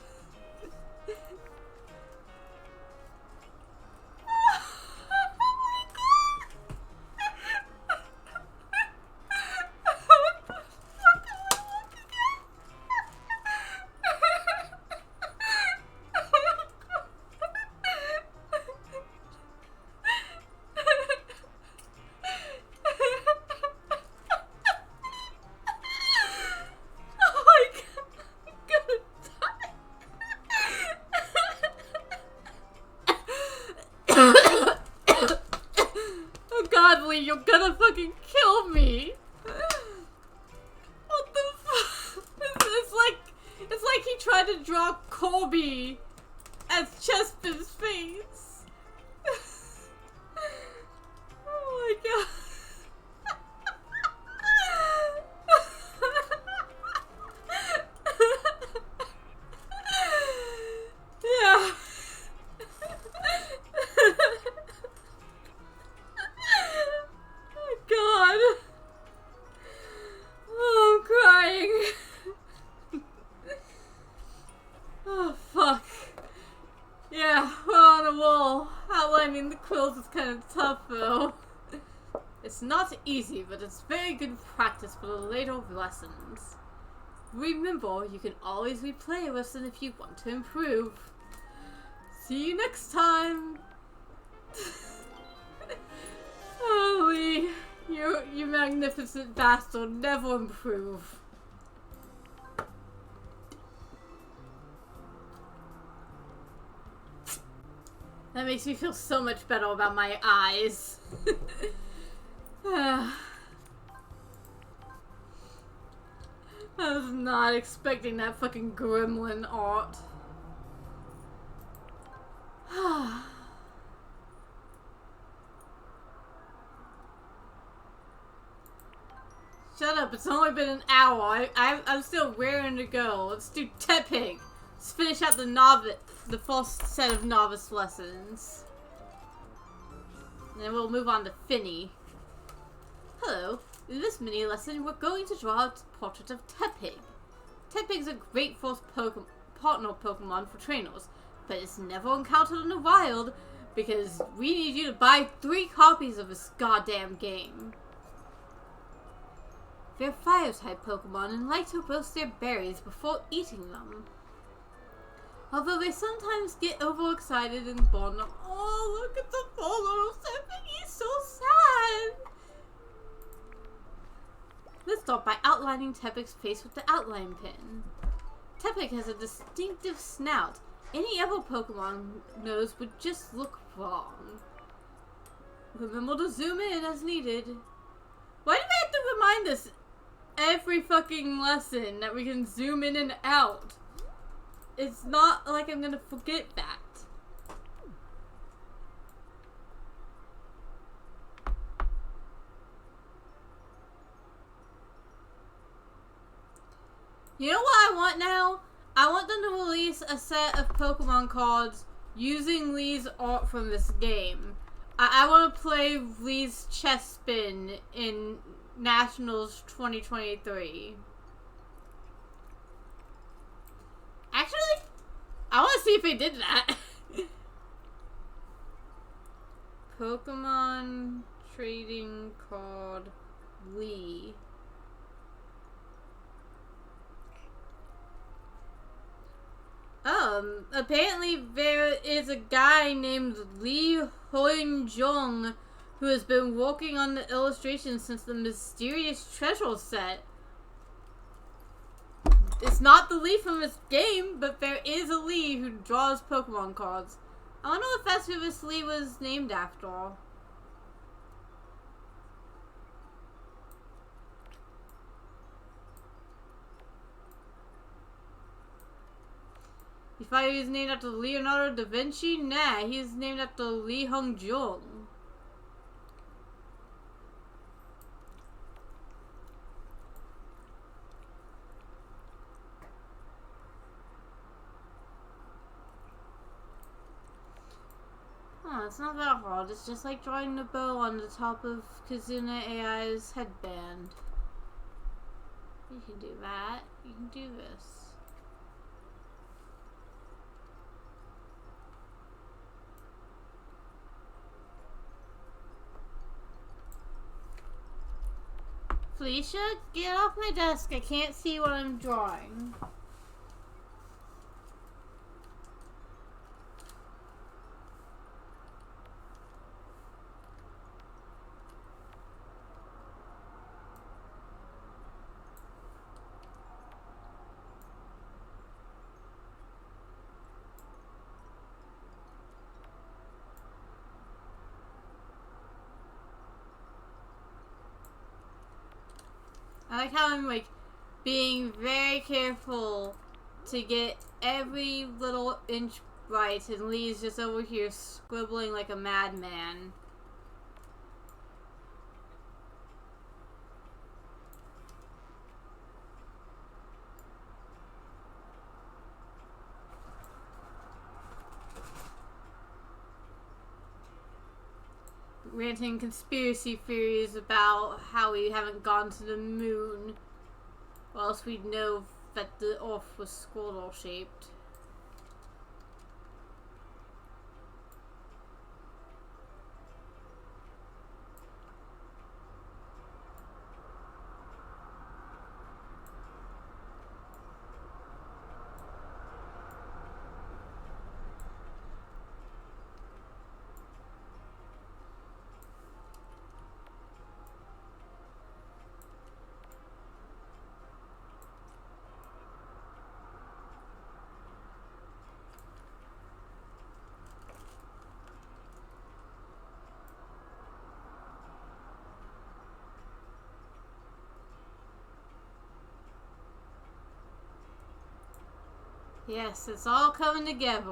You're gonna fucking kill me. What the fuck? It's like he tried to draw Colby as Chespin's face. Oh my god. Yeah. God. Oh, I'm crying. Oh, fuck. Yeah, we're on a wall. Outlining the quills is kind of tough, though. It's not easy, but it's very good practice for the later lessons. Remember, you can always replay a lesson if you want to improve. See you next time. Holy. You magnificent bastard, never improve. That makes me feel so much better about my eyes. I was not expecting that fucking gremlin art. Shut up, it's only been an hour. I'm still raring to go. Let's do Tepig. Let's finish out the first set of novice lessons. And then we'll move on to Finny. Hello. In this mini lesson, we're going to draw a portrait of Tepig. Tepig's a great first partner Pokemon for trainers, but it's never encountered in the wild because we need you to buy 3 copies of this goddamn game. They're fire-type Pokemon and like to roast their berries before eating them. Although they sometimes get overexcited and born them. Oh, look at the poor little Tepig, he's so sad! Let's start by outlining Tepig's face with the outline pen. Tepig has a distinctive snout. Any other Pokemon nose would just look wrong. Remember to zoom in as needed. Why do we have to remind us every fucking lesson that we can zoom in and out? It's not like I'm gonna forget that. You know what I want now? I want them to release a set of Pokemon cards using Lee's art from this game. I want to play Lee's Chespin in Nationals 2023. Actually, I want to see if they did that. Pokemon trading card Lee. Apparently there is a guy named Lee Hoenjung who has been working on the illustrations since the Mysterious Treasure set. It's not the Lee from this game, but there is a Lee who draws Pokemon cards. I wonder if that's who this Lee was named after. You thought he was named after Leonardo da Vinci? Nah, he's named after Lee Hung Jung. It's not that hard. It's just like drawing the bow on the top of Kizuna AI's headband. You can do that. You can do this. Felicia, get off my desk. I can't see what I'm drawing. I like how I'm like being very careful to get every little inch right, and Lee's just over here scribbling like a madman. Ranting conspiracy theories about how we haven't gone to the moon, or else we'd know that the Earth was Squirtle shaped. Yes, it's all coming together.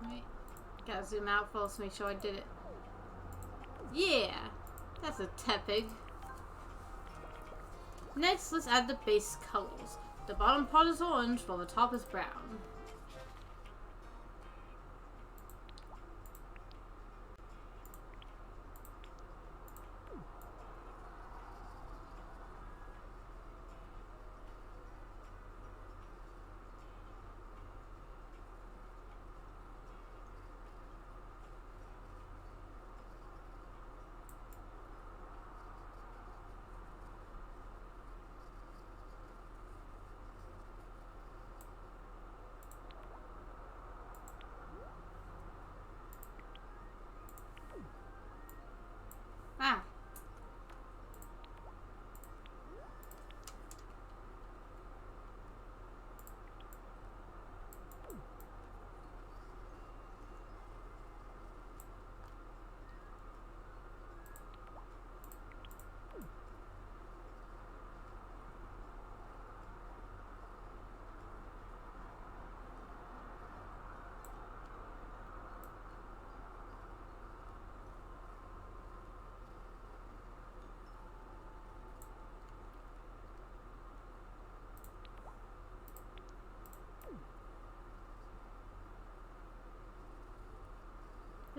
Right. Gotta zoom out first to make sure I did it. Yeah, that's a Tepig. Next, let's add the base colors. The bottom part is orange, while the top is brown.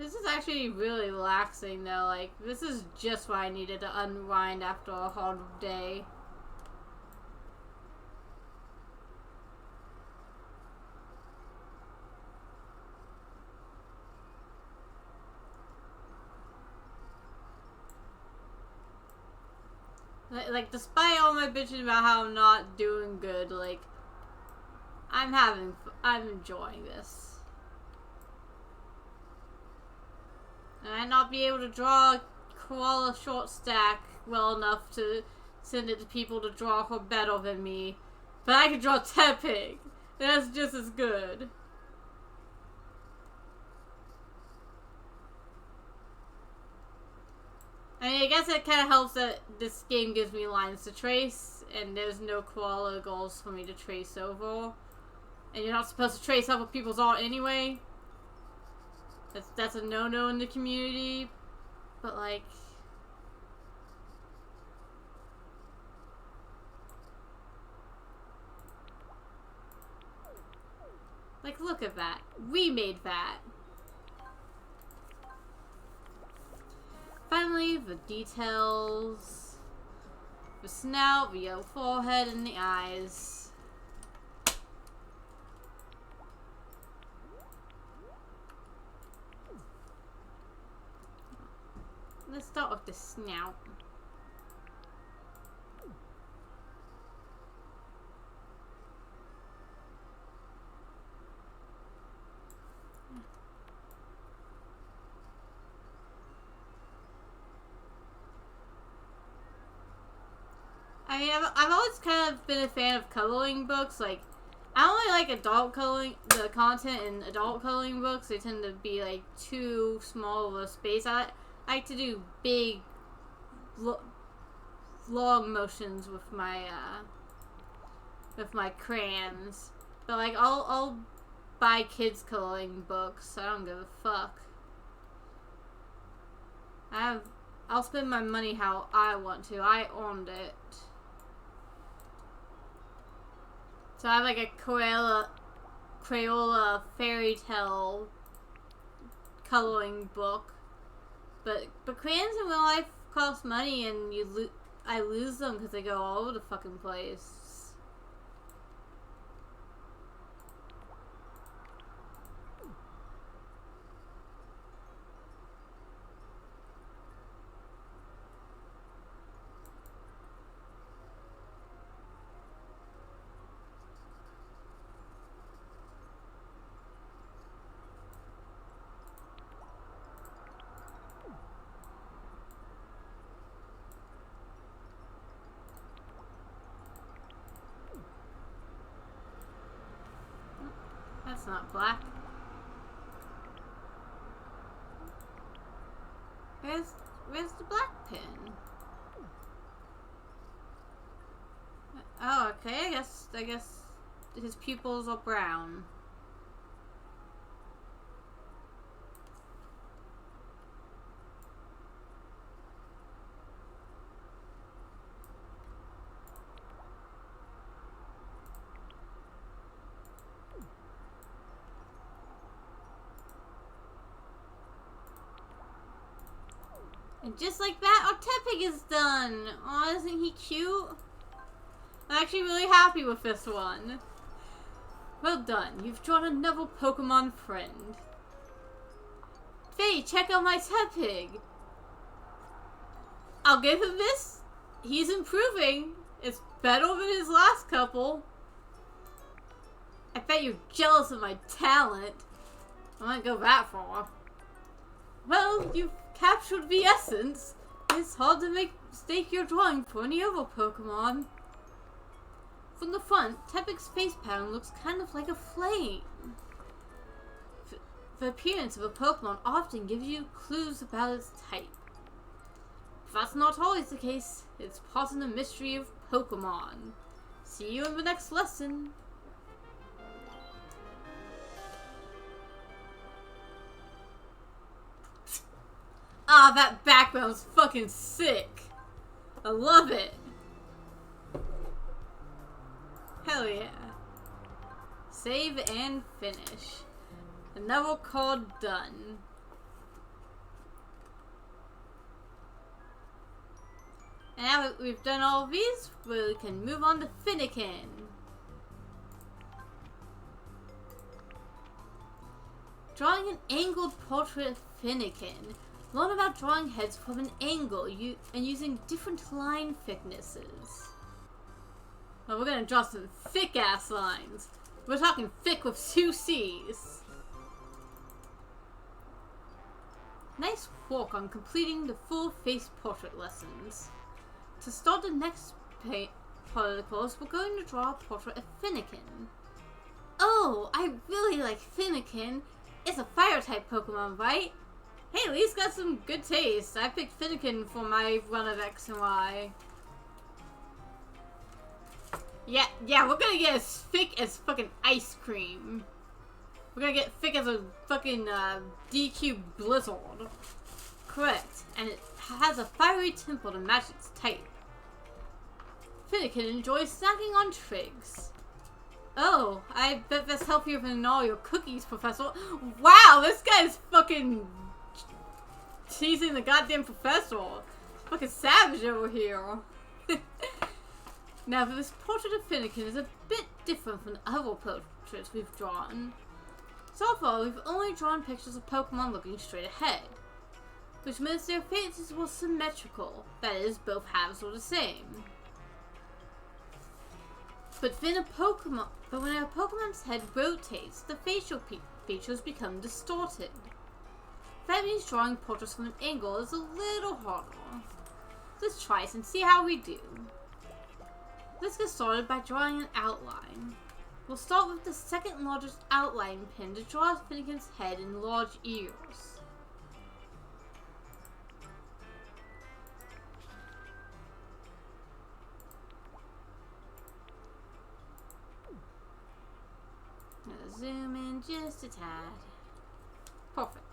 This is actually really relaxing though, like, this is just what I needed to unwind after a hard day. Like, despite all my bitching about how I'm not doing good, like, I'm enjoying this. And I not be able to draw a koala short stack well enough to send it to people to draw who are better than me. But I can draw Tepig. That's just as good. I mean, I guess it kind of helps that this game gives me lines to trace, and there's no koala goals for me to trace over. And you're not supposed to trace other people's art anyway. That's a no-no in the community. But, like... Like, look at that. We made that. Finally, the details. The snout, the yellow forehead, and the eyes. Let's start with the snout. I mean, I've always kind of been a fan of coloring books. Like, I don't really like adult coloring, the content in adult coloring books. They tend to be, like, too small of a space. I like to do big, long motions with my crayons. But, like, I'll buy kids coloring books. I don't give a fuck. I'll spend my money how I want to. I earned it. So I have like a Crayola fairy tale coloring book, but crayons in real life cost money, and I lose them because they go all over the fucking place. That's not black. Where's the black pin? Oh, okay. I guess his pupils are brown. And just like that, our Tepig is done! Aw, isn't he cute? I'm actually really happy with this one. Well done, you've drawn another Pokemon friend. Faye, check out my Tepig! I'll give him this. He's improving. It's better than his last couple. I bet you're jealous of my talent. I might go that far. Well, you've captured the essence. It's hard to mistake your drawing for any other Pokemon. From the front, Tepig's face pattern looks kind of like a flame. The appearance of a Pokemon often gives you clues about its type. But that's not always the case. It's part of the mystery of Pokemon. See you in the next lesson. Ah, that background's fucking sick. I love it. Hell yeah. Save and finish. Another card done. And now that we've done all of these, we can move on to Finnegan. Drawing an angled portrait of Finnegan. Learn about drawing heads from an angle and using different line thicknesses. Well, we're gonna draw some thick ass lines. We're talking thick with 2 C's. Nice work on completing the full face portrait lessons. To start the next part of the course, we're going to draw a portrait of Finnegan. Oh, I really like Finnegan. It's a fire type Pokemon, right? Hey, at least got some good taste. I picked Finnegan for my run of X and Y. Yeah, we're gonna get as thick as fucking ice cream. We're gonna get thick as a fucking DQ Blizzard. Correct, and it has a fiery temple to match its type. Finnegan enjoys snacking on twigs. Oh, I bet that's healthier than all your cookies, Professor. Wow, this guy's fucking teasing the goddamn professor. Fucking savage over here. Now, this portrait of Finnegan is a bit different from the other portraits we've drawn. So far, we've only drawn pictures of Pokemon looking straight ahead, which means their faces were symmetrical, that is, both halves were the same. But when a Pokemon's head rotates, the facial features become distorted. That means drawing portraits from an angle is a little harder. Let's try this and see how we do. Let's get started by drawing an outline. We'll start with the second largest outline pen to draw Finnegan's head and large ears. Gonna zoom in just a tad. Perfect.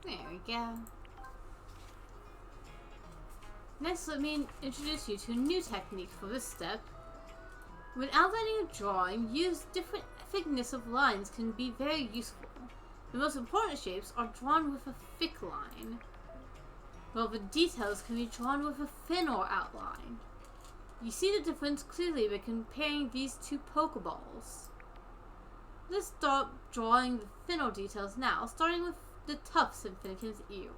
There we go. Next, let me introduce you to a new technique for this step. When outlining a drawing, use different thickness of lines can be very useful. The most important shapes are drawn with a thick line, while the details can be drawn with a thinner outline. You see the difference clearly by comparing these two Pokeballs. Let's start drawing the thinner details now, starting with the tufts in Finnegan's ears.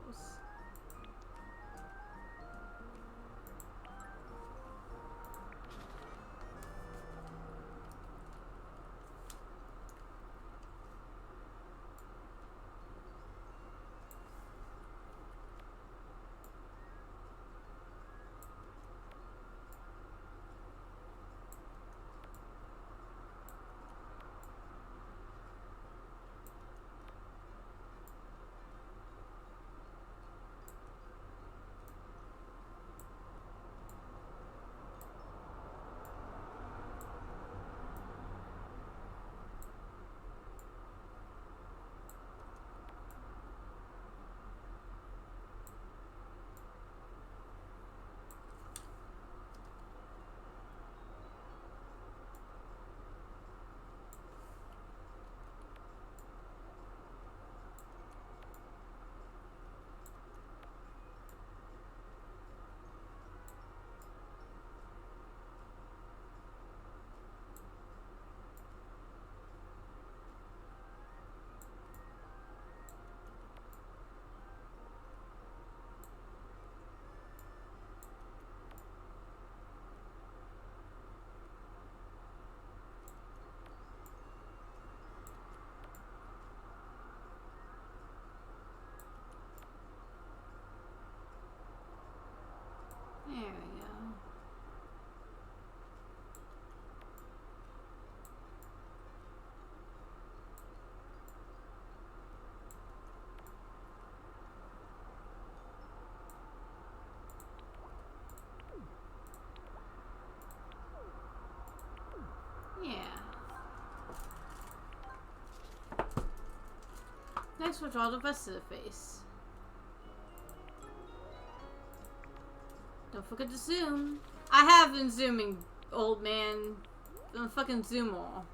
next we'll draw the rest of the face. Don't forget to zoom. I have been zooming, old man. Don't fucking zoom all,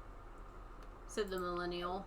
said the millennial.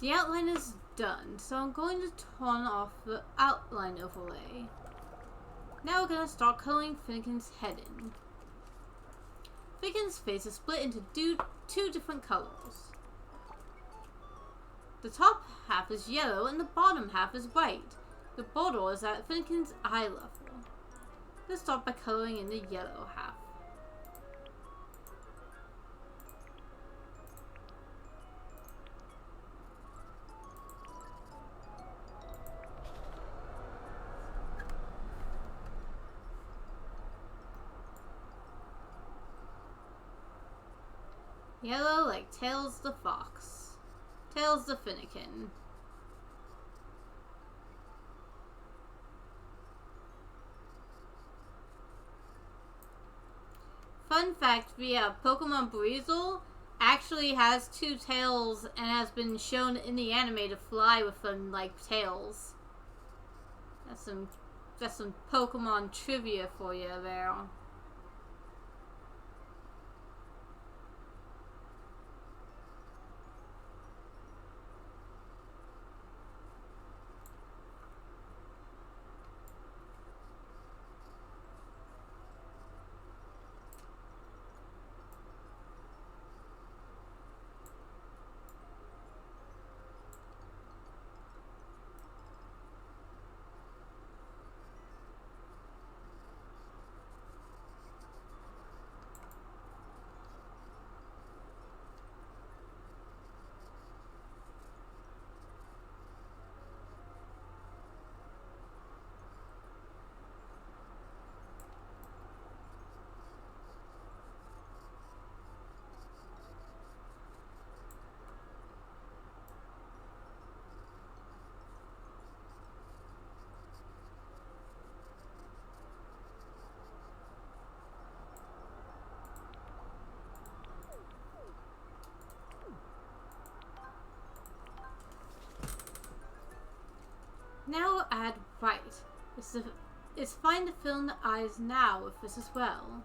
The outline is done, so I'm going to turn off the outline overlay. Now we're going to start coloring Finnegan's head in. Finnegan's face is split into two different colors. The top half is yellow and the bottom half is white. The border is at Finnegan's eye level. Let's start by coloring in the yellow half. Yellow like Tails the fox. Tails the Finnegan. Fun fact, Pokemon Breezel actually has two tails and has been shown in the anime to fly with them like tails. That's some Pokemon trivia for you there. Now we'll add white. It's fine to fill in the eyes now with this as well.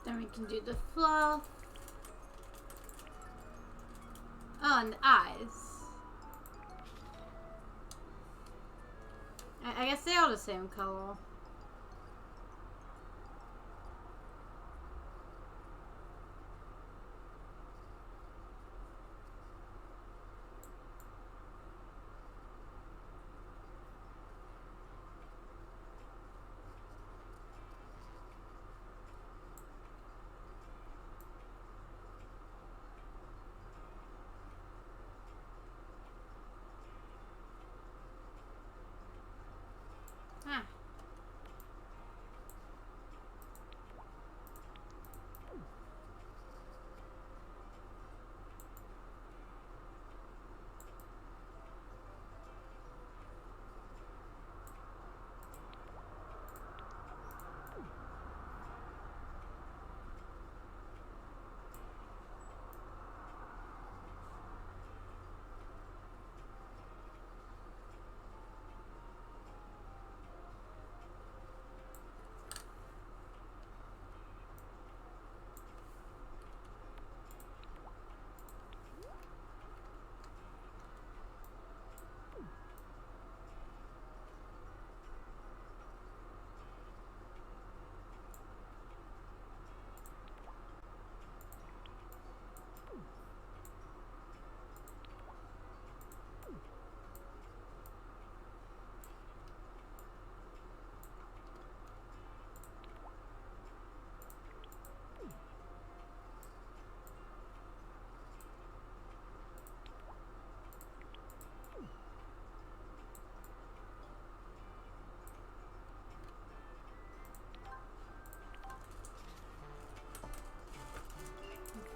Then we can do the fluff. Oh, and the eyes. I guess they are the same color.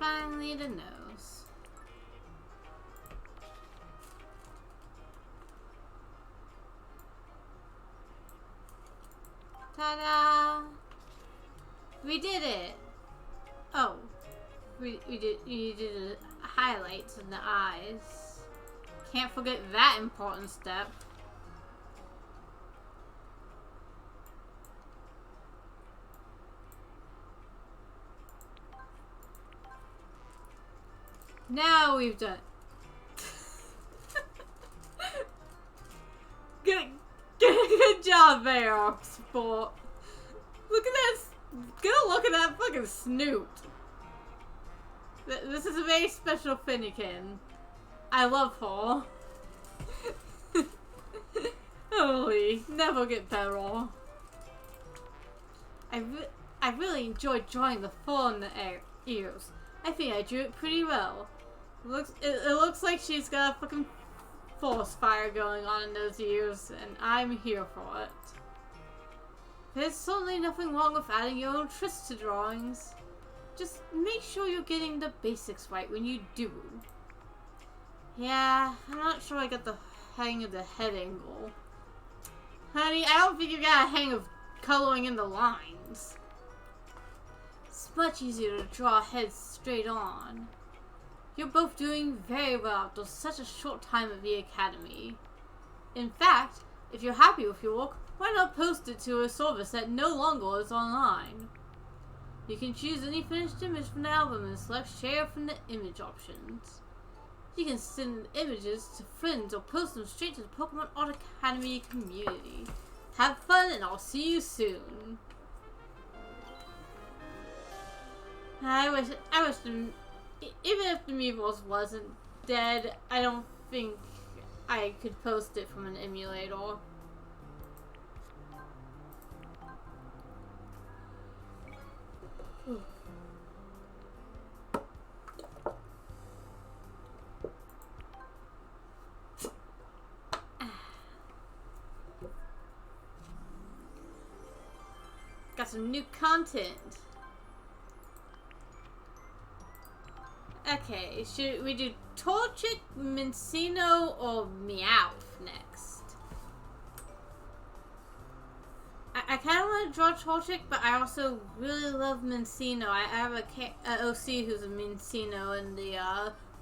finally the nose. Ta-da! We did it! Oh. We did the highlights in the eyes. Can't forget that important step. Now we've done it. Good job there, sport. Look at this. Get a look at that fucking snoot. This is a very special Finnegan. I love her. Holy, never get better. I really enjoyed drawing the fur in the ears. I think I drew it pretty well. It looks like she's got a fucking forest fire going on in those ears, and I'm here for it. There's certainly nothing wrong with adding your own twist to drawings. Just make sure you're getting the basics right when you do. Yeah, I'm not sure I got the hang of the head angle. Honey, I don't think you got a hang of coloring in the lines. It's much easier to draw heads straight on. You're both doing very well after such a short time at the academy. In fact, if you're happy with your work, why not post it to a service that no longer is online? You can choose any finished image from the album and select share from the image options. You can send images to friends or post them straight to the Pokemon Art Academy community. Have fun, and I'll see you soon. I wish even if the Meeples wasn't dead, I don't think I could post it from an emulator. Got some new content. Okay, should we do Torchic, Minccino, or Meowth next? I kind of want to draw Torchic, but I also really love Minccino. I have a OC who's a Minccino in the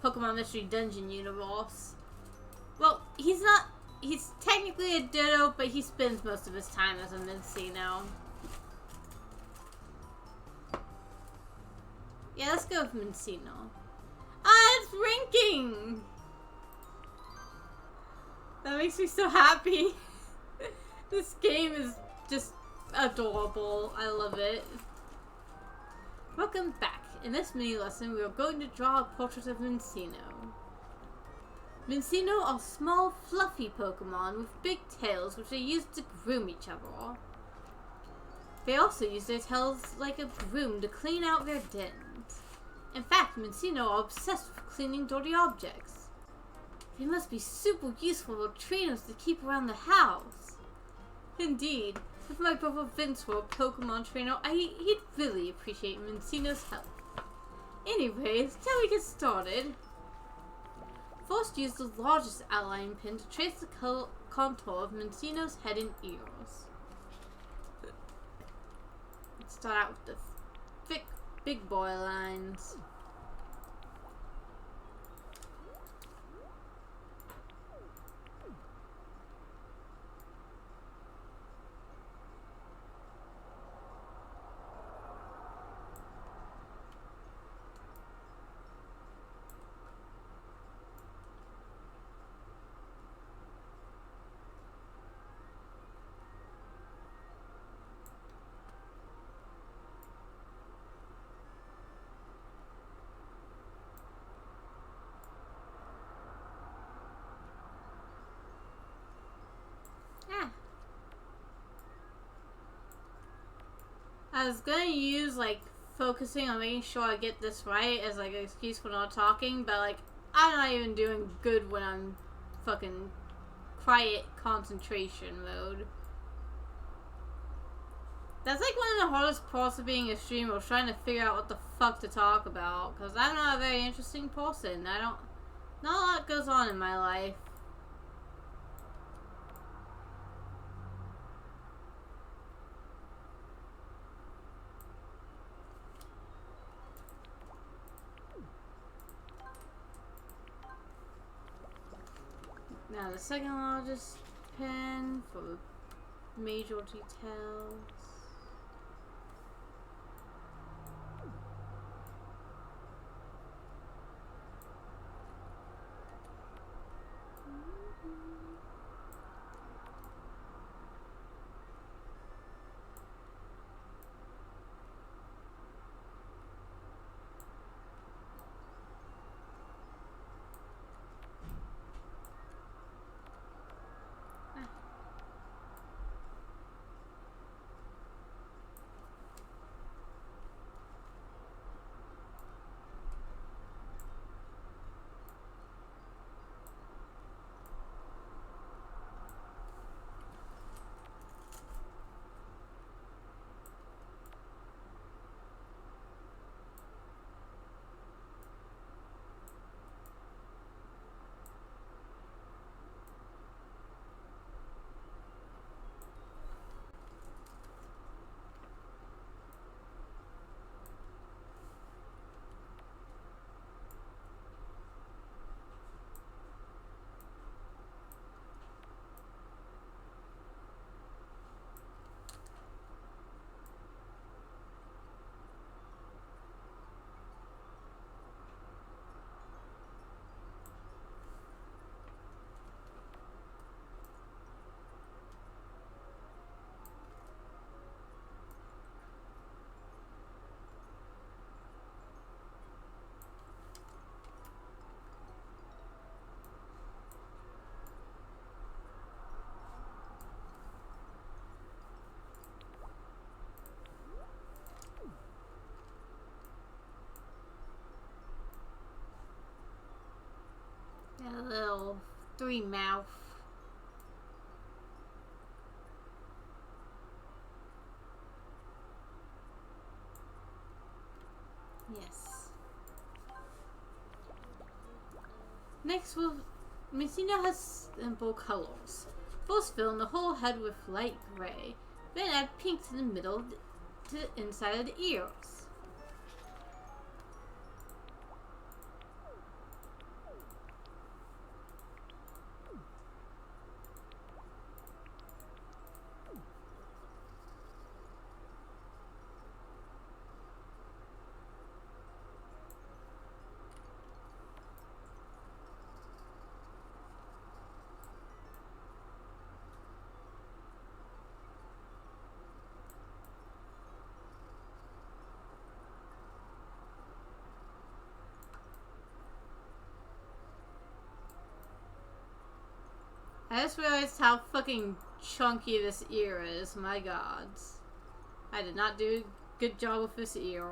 Pokemon Mystery Dungeon universe. Well, he's technically a Ditto, but he spends most of his time as a Minccino. Yeah, let's go with Minccino. Ah, it's ranking! That makes me so happy. This game is just adorable. I love it. Welcome back. In this mini lesson, we are going to draw a portrait of Minccino. Minccino are small, fluffy Pokemon with big tails which they use to groom each other. They also use their tails like a broom to clean out their dens. In fact, Minccino are obsessed with cleaning dirty objects. They must be super useful for trainers to keep around the house. Indeed, if my brother Vince were a Pokemon trainer, he'd really appreciate Minccino's help. Anyways, till we get started, first use the largest outline pen to trace the contour of Minccino's head and ears. Let's start out with the thick, big boy lines. I was gonna use, like, focusing on making sure I get this right as, like, an excuse for not talking, but, like, I'm not even doing good when I'm fucking quiet concentration mode. That's like one of the hardest parts of being a streamer, was trying to figure out what the fuck to talk about. Because I'm not a very interesting person. Not a lot goes on in my life. Now the second largest pen for major details. Got a little 3 mouth. Yes. Next, Messina has simple colors. First fill in the whole head with light gray, then add pink to the middle to the inside of the ears. I just realized how fucking chunky this ear is. My gods. I did not do a good job with this ear.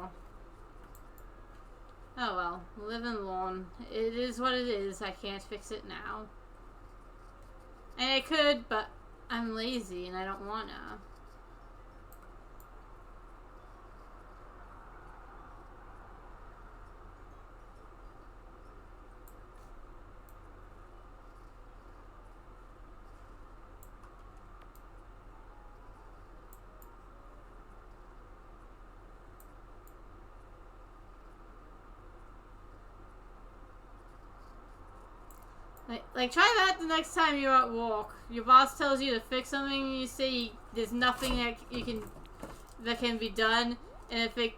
Oh well. Live and learn. It is what it is. I can't fix it now. And I could, but I'm lazy and I don't wanna. Like, try that the next time you're at work. Your boss tells you to fix something, and you say there's nothing that can be done. And if they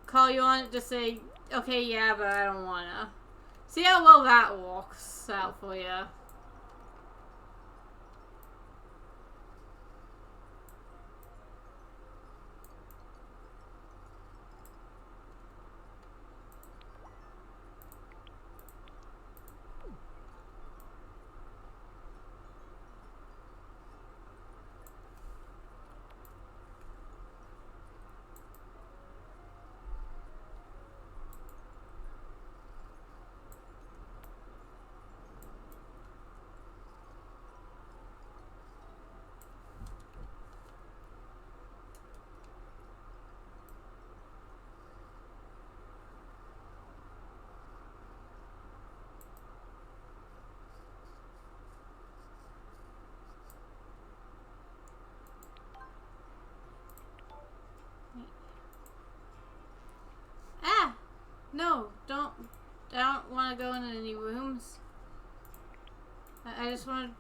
call you on it, just say, okay, yeah, but I don't wanna. See how well that works out for you. No, don't. I don't want to go in any rooms. I just want to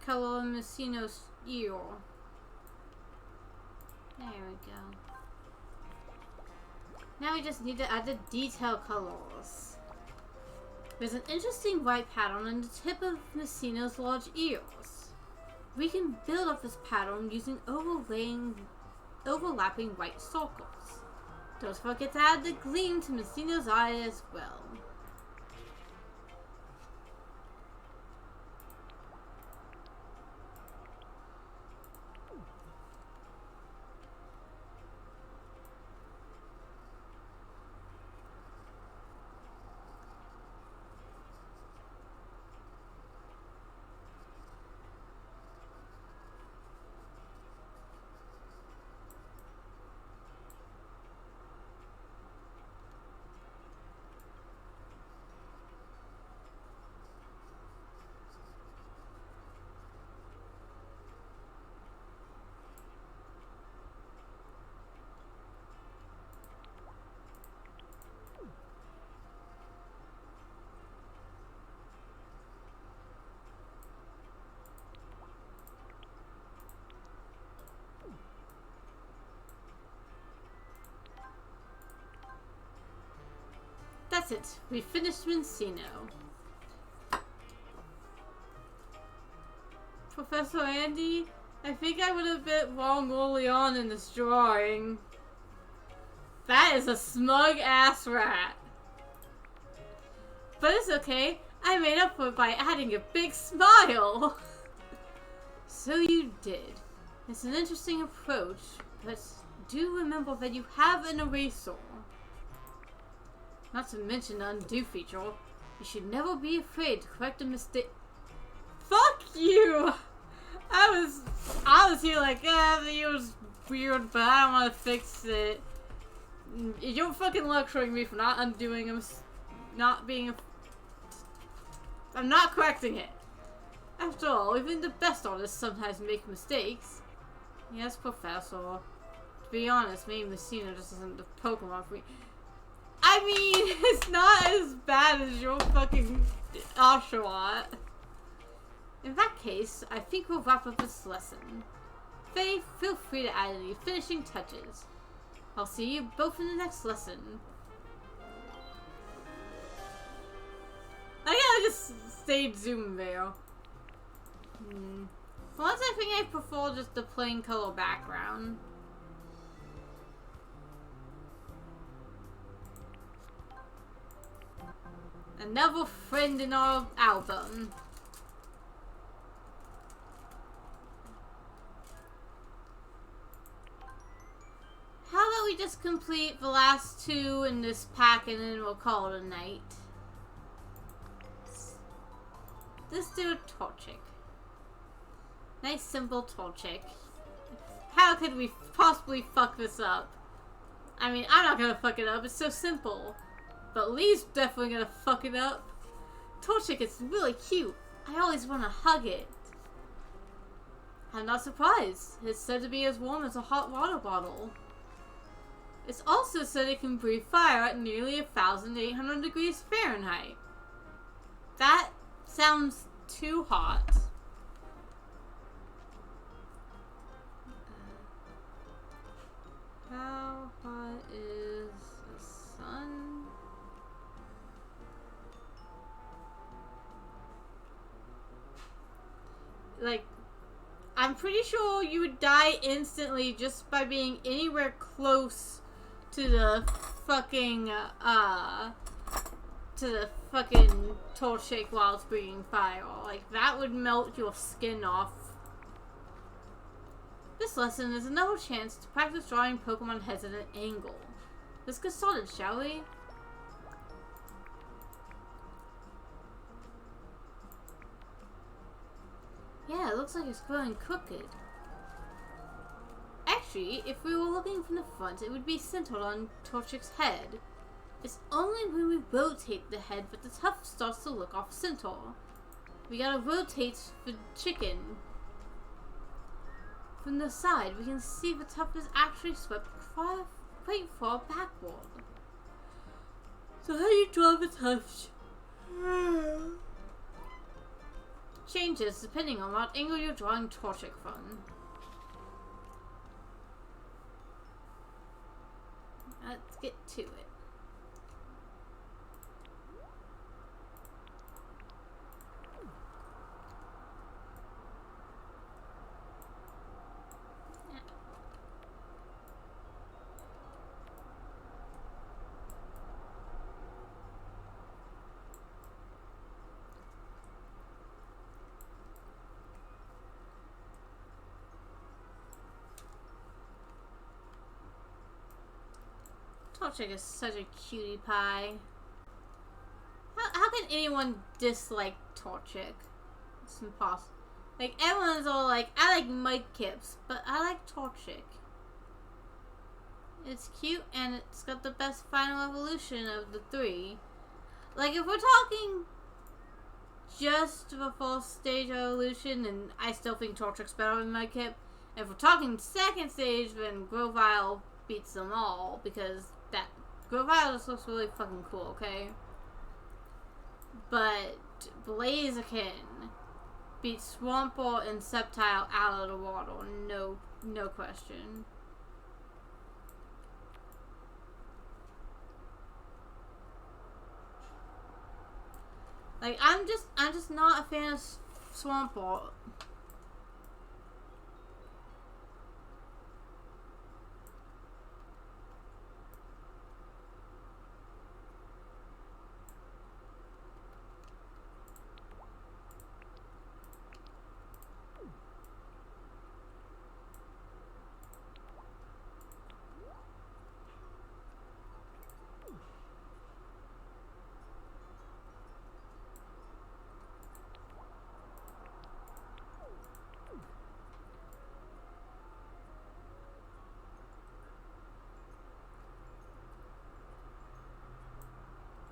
color Messino's ear. There we go. Now we just need to add the detail colors. There's an interesting white pattern on the tip of Messino's large ears. We can build up this pattern using overlapping white circles. Don't forget to add the gleam to Messino's eye as well. That's it. We finished Messino. Professor Andy, I think I would have been wrong early on in this drawing. That is a smug ass rat. But it's okay. I made up for it by adding a big smile. So you did. It's an interesting approach, but do remember that you have an eraser. Not to mention the undo feature. You should never be afraid to correct a mistake. Fuck you! I was here like, it was weird, but I don't want to fix it. You're fucking lecturing me for not undoing I'm not correcting it. After all, even the best artists sometimes make mistakes. Yes, Professor. To be honest, maybe Messino just isn't the Pokemon for me. I mean, it's not as bad as your fucking Oshawott. In that case, I think we'll wrap up this lesson. Faye, feel free to add any finishing touches. I'll see you both in the next lesson. I gotta just stay zoomed there. For once, I think I prefer just the plain color background. Another friend in our album. How about we just complete the last two in this pack and then we'll call it a night. Let's do a Torchic. Nice simple Torchic. How could we possibly fuck this up? I mean, I'm not gonna fuck it up, it's so simple. But Lee's definitely gonna fuck it up. Torchic is really cute. I always want to hug it. I'm not surprised. It's said to be as warm as a hot water bottle. It's also said it can breathe fire at nearly 1,800 degrees Fahrenheit. That sounds too hot. How hot is the sun? Like, I'm pretty sure you would die instantly just by being anywhere close to the fucking, Torchic while it's breathing fire. Like, that would melt your skin off. This lesson is another chance to practice drawing Pokemon heads at an angle. Let's get started, shall we? Yeah, it looks like it's growing crooked. Actually, if we were looking from the front, it would be centered on Torchic's head. It's only when we rotate the head that the tuft starts to look off center. We gotta rotate the chicken. From the side, we can see the tuft is actually swept quite far backward. So how do you draw the tuft? Changes depending on what angle you're drawing Torchic from. Let's get to it. Torchic is such a cutie pie. How can anyone dislike Torchic? It's impossible. Like, everyone's all like, I like Mudkips, but I like Torchic. It's cute, and it's got the best final evolution of the three. Like, if we're talking just the first stage evolution, and I still think Torchic's better than Mudkip. If we're talking second stage, then Grovyle beats them all, because that Grovyle just looks really fucking cool, okay? But Blaziken beats Swampert and Sceptile out of the water, no question. Like, I'm just not a fan of Swampert.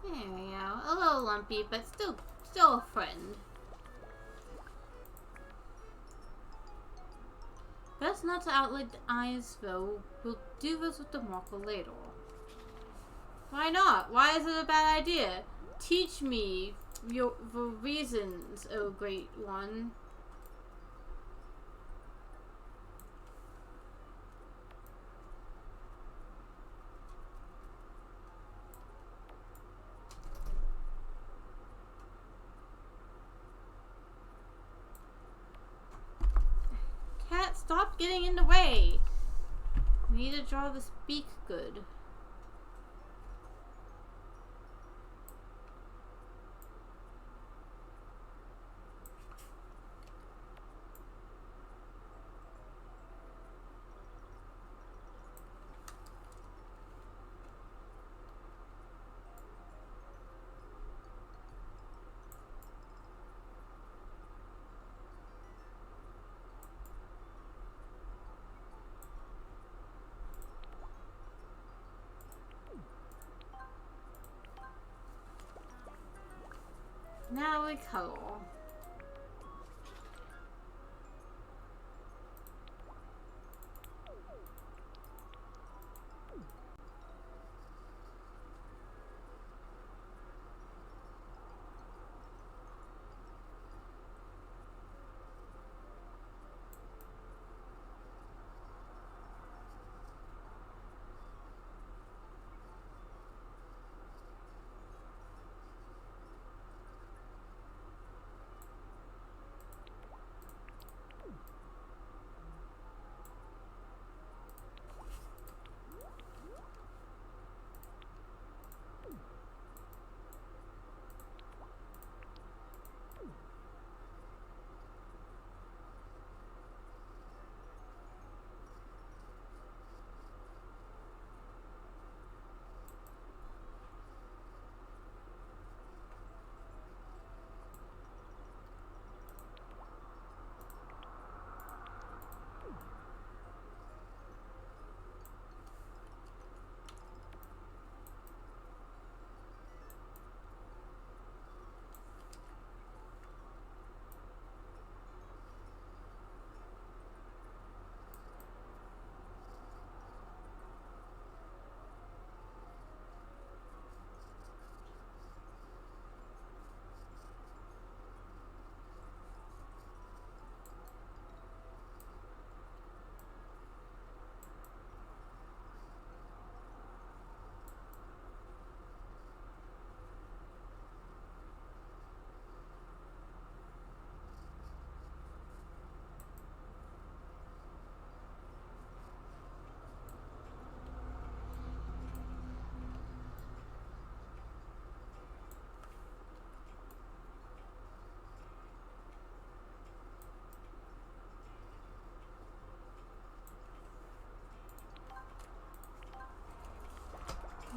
There we go. A little lumpy, but still a friend. Best not to outlet the eyes, though. We'll do this with the marker later. Why not? Why is it a bad idea? Teach me the reasons, oh great one. Cat, stop getting in the way. We need to draw this beak good. Now we cuddle.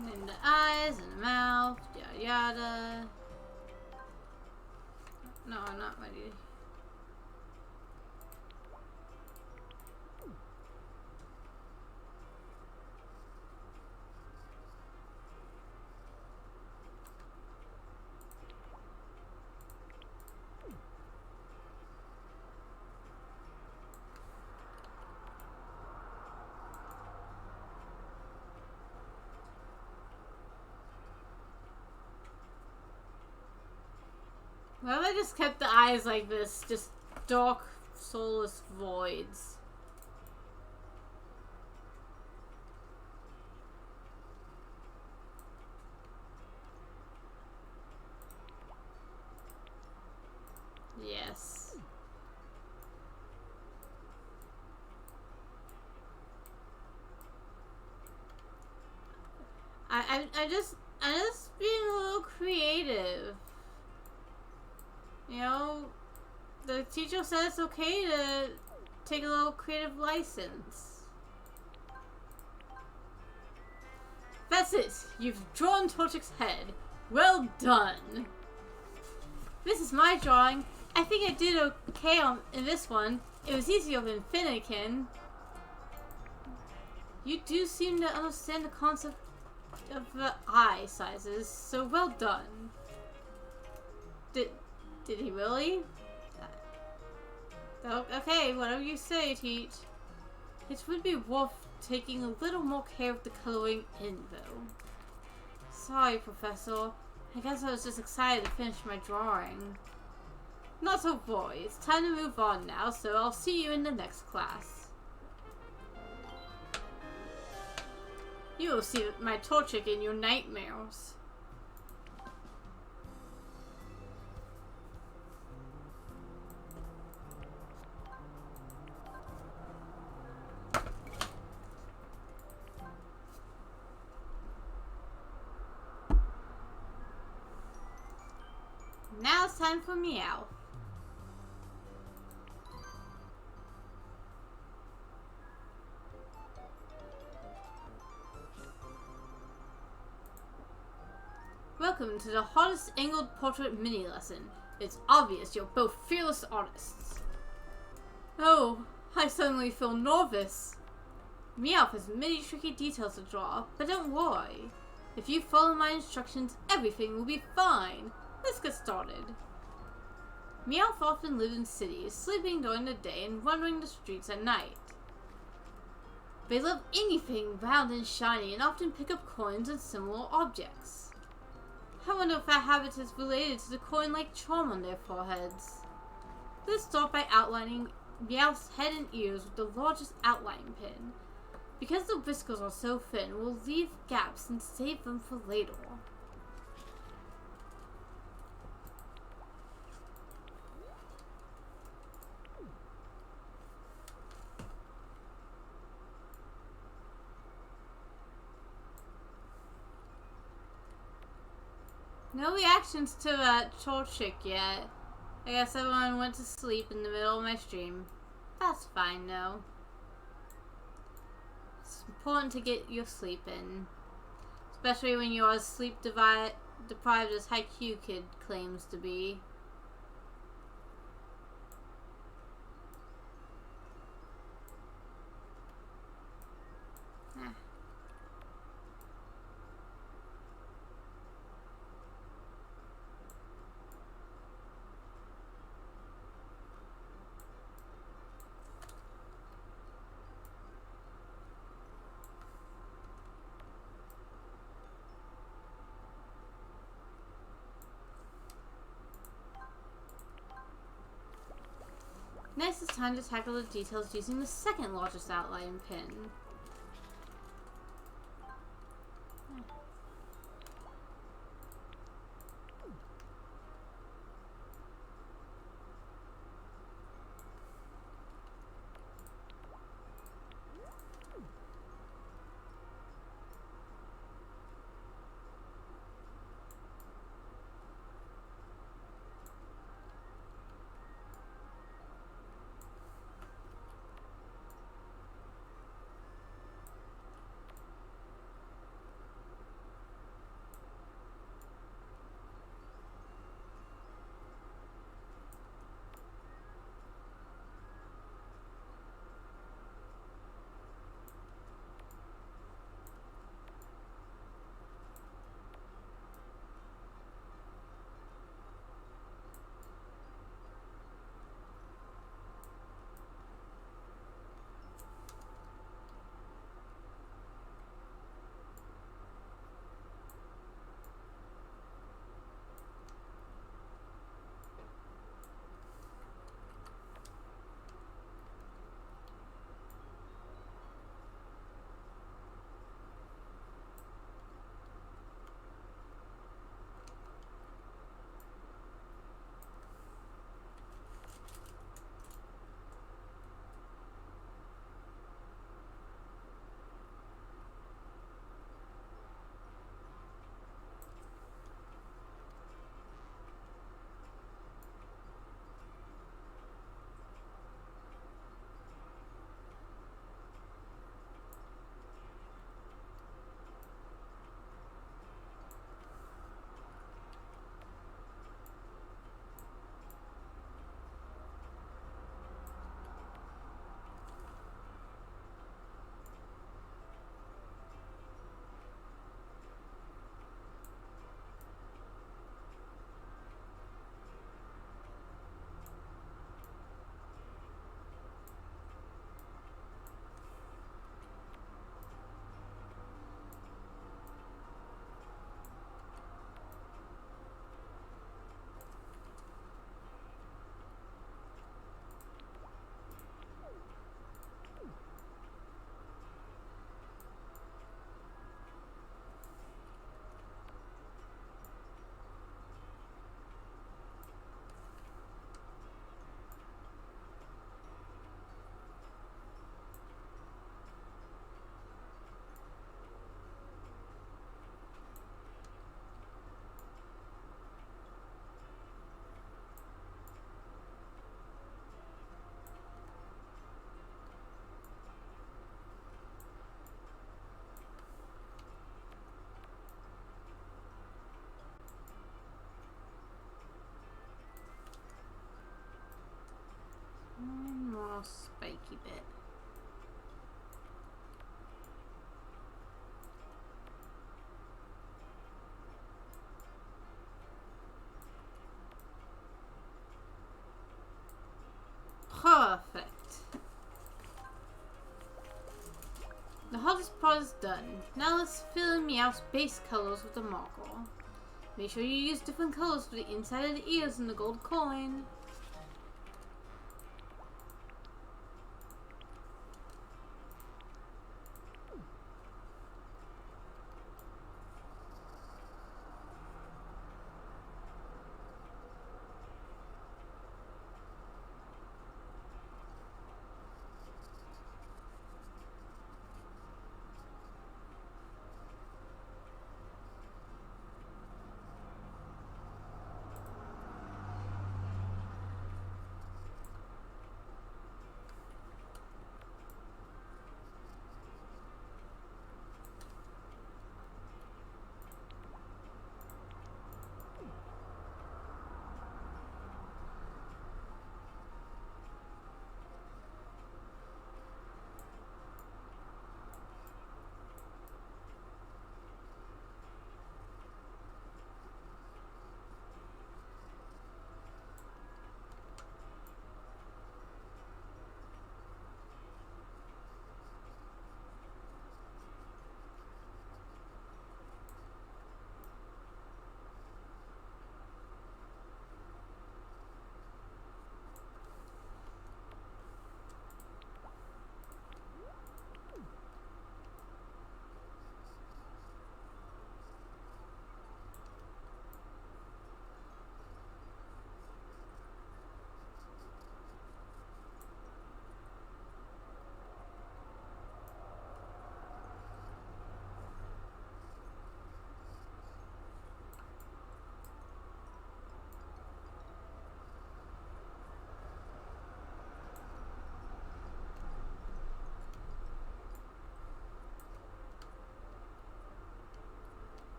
And the eyes and the mouth, yada yada. No, I'm not ready. What if I just kept the eyes like this? Just dark, soulless voids. Yes. I'm just being a little creative. You know, the teacher said it's okay to take a little creative license. That's it. You've drawn Torchic's head. Well done. This is my drawing. I think I did okay in this one. It was easier than Finnegan. You do seem to understand the concept of the eye sizes, so well done. Did he really? Okay, whatever you say, Teach. It would be worth taking a little more care of the coloring in, though. Sorry, Professor. I guess I was just excited to finish my drawing. Not to worry. It's time to move on now, so I'll see you in the next class. You will see my Torchic in your nightmares. Now it's time for Meow. Welcome to the Hottest Angled Portrait mini lesson. It's obvious you're both fearless artists. Oh, I suddenly feel nervous. Meowth has many tricky details to draw, but don't worry. If you follow my instructions, everything will be fine. Let's get started. Meowth often live in cities, sleeping during the day and wandering the streets at night. They love anything round and shiny and often pick up coins and similar objects. I wonder if that habit is related to the coin-like charm on their foreheads. Let's start by outlining Meowth's head and ears with the largest outline pen. Because the whiskers are so thin, we'll leave gaps and save them for later. No reactions to that Torchic yet. I guess everyone went to sleep in the middle of my stream. That's fine though. It's important to get your sleep in. Especially when you're as sleep deprived as Haikyuu Kid claims to be. Next, it's time to tackle the details using the second largest outline pin. keep it. Perfect. The hardest part is done. Now let's fill in Meowth's base colors with the marker. Make sure you use different colors for the inside of the ears and the gold coin.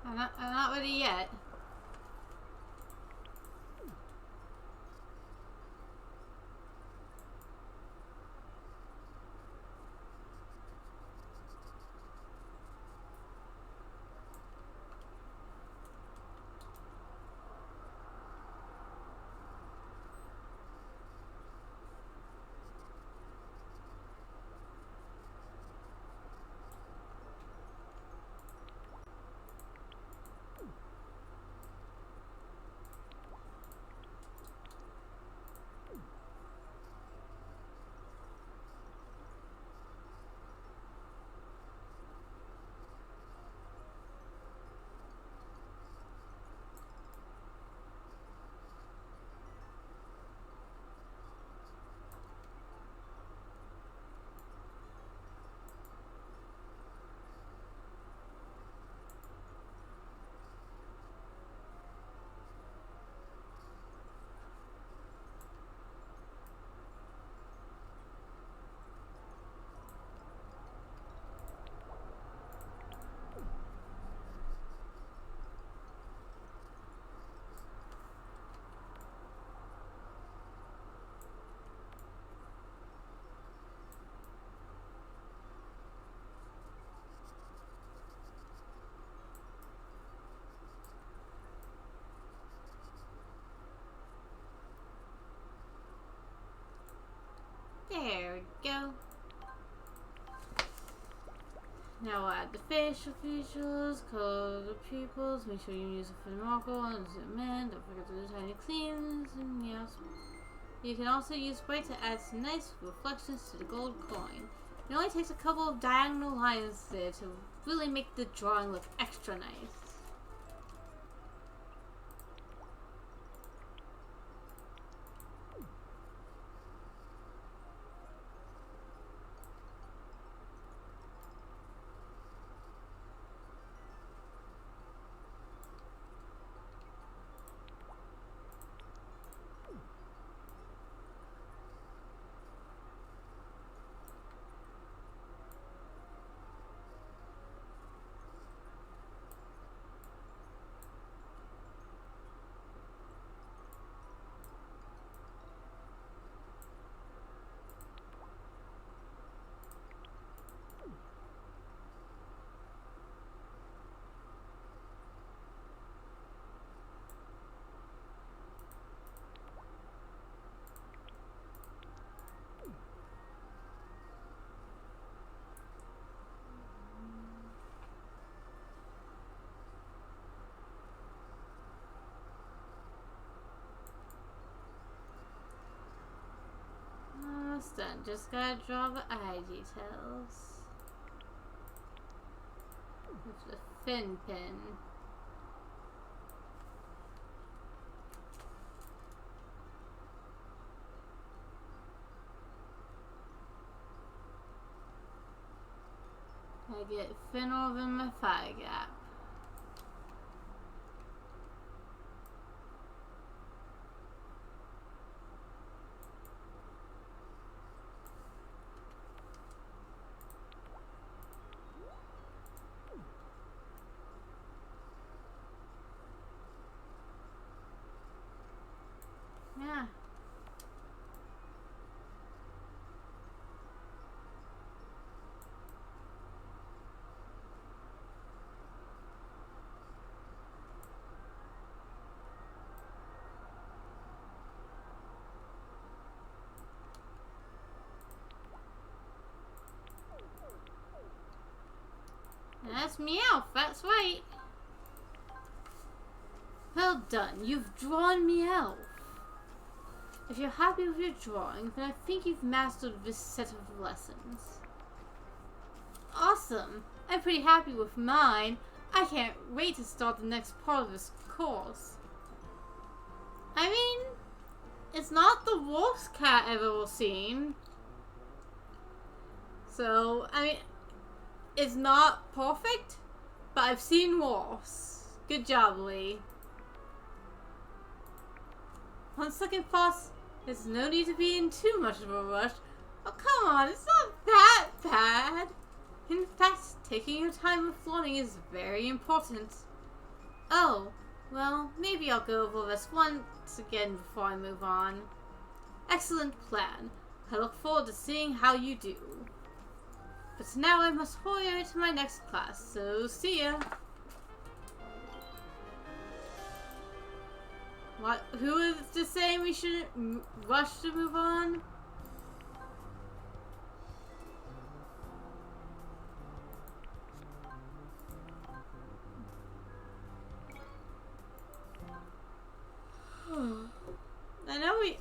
I'm not ready yet. There we go. Now we'll add the facial features, color the pupils, make sure you use a thin marker and zoom in, don't forget to do tiny cleans, and yes. You can also use white to add some nice reflections to the gold coin. It only takes a couple of diagonal lines there to really make the drawing look extra nice. almost done. Just gotta draw the eye details. With the fin pin. I get fin over my thigh gap. Yeah. That's Meowth, that's right. Well done, you've drawn Meowth. If you're happy with your drawing, then I think you've mastered this set of lessons. Awesome! I'm pretty happy with mine. I can't wait to start the next part of this course. I mean, it's not the worst cat I've ever seen. So, I mean, it's not perfect, but I've seen worse. Good job, Lee. On second thoughts, there's no need to be in too much of a rush. Oh, come on, it's not that bad. In fact, taking your time with learning is very important. Oh, well, maybe I'll go over this once again before I move on. Excellent plan. I look forward to seeing how you do. But now I must hurry to my next class, so see ya. What? Who is just saying we shouldn't rush to move on?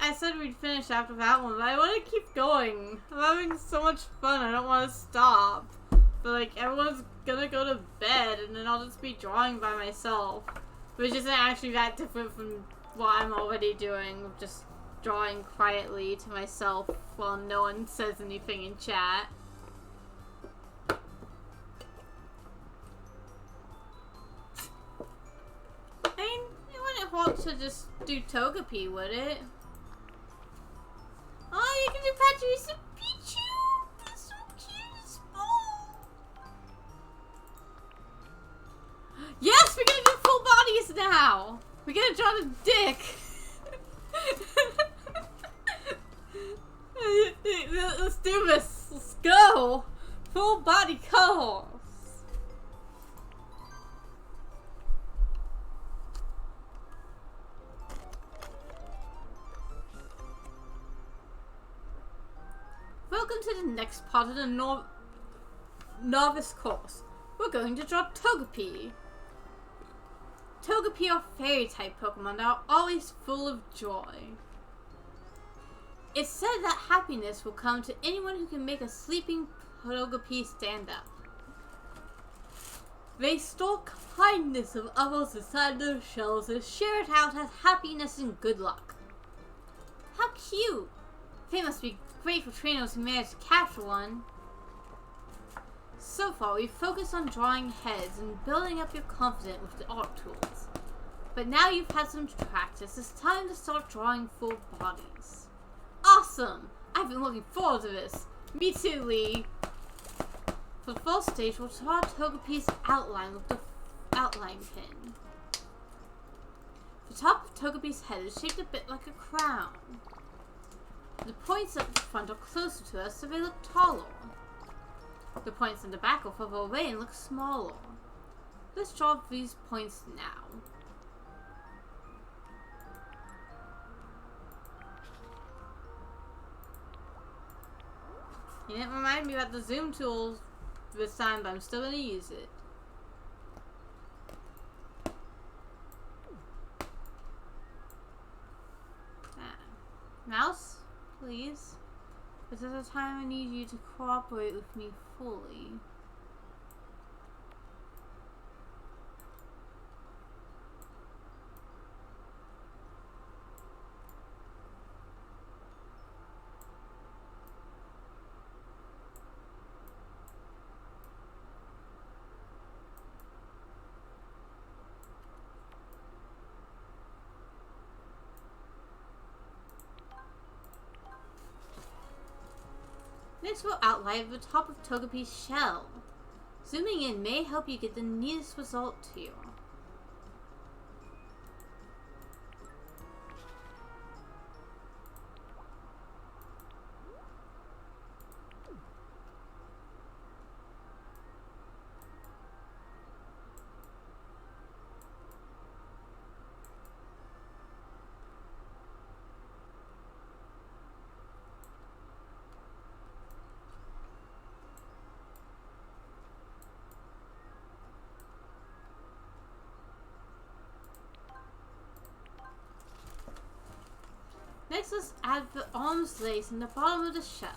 I said we'd finish after that one, but I want to keep going. I'm having so much fun, I don't want to stop. But like, everyone's gonna go to bed, and then I'll just be drawing by myself. Which isn't actually that different from what I'm already doing, just drawing quietly to myself while no one says anything in chat. I mean, it wouldn't hurt to just do Togepi, would it? Oh, you can do Pachirisu and Pichu! That's so cute and small! Yes, we're gonna do full bodies now! We're gonna draw the dick! Let's do this! Let's go! Full body colors! Welcome to the next part of the novice course. We're going to draw Togepi. Togepi are fairy-type Pokemon that are always full of joy. It's said that happiness will come to anyone who can make a sleeping Togepi stand up. They store kindness of others inside their shells and share it out as happiness and good luck. How cute! They must be great for trainers who manage to capture one. So far, we've focused on drawing heads and building up your confidence with the art tools. But now you've had some practice, it's time to start drawing full bodies. Awesome! I've been looking forward to this. Me too, Lee. For the first stage, we'll draw Togepi's outline with the outline pin. The top of Togepi's head is shaped a bit like a crown. The points at the front are closer to us, so they look taller. The points in the back are further away and look smaller. Let's draw these points now. You didn't remind me about the zoom tool this time, but I'm still going to use it. Mouse, please. This is a time I need you to cooperate with me fully. Next, we'll outline the top of Togepi's shell. Zooming in may help you get the neatest result to you. Next, let's add the arms lace in the bottom of the shell.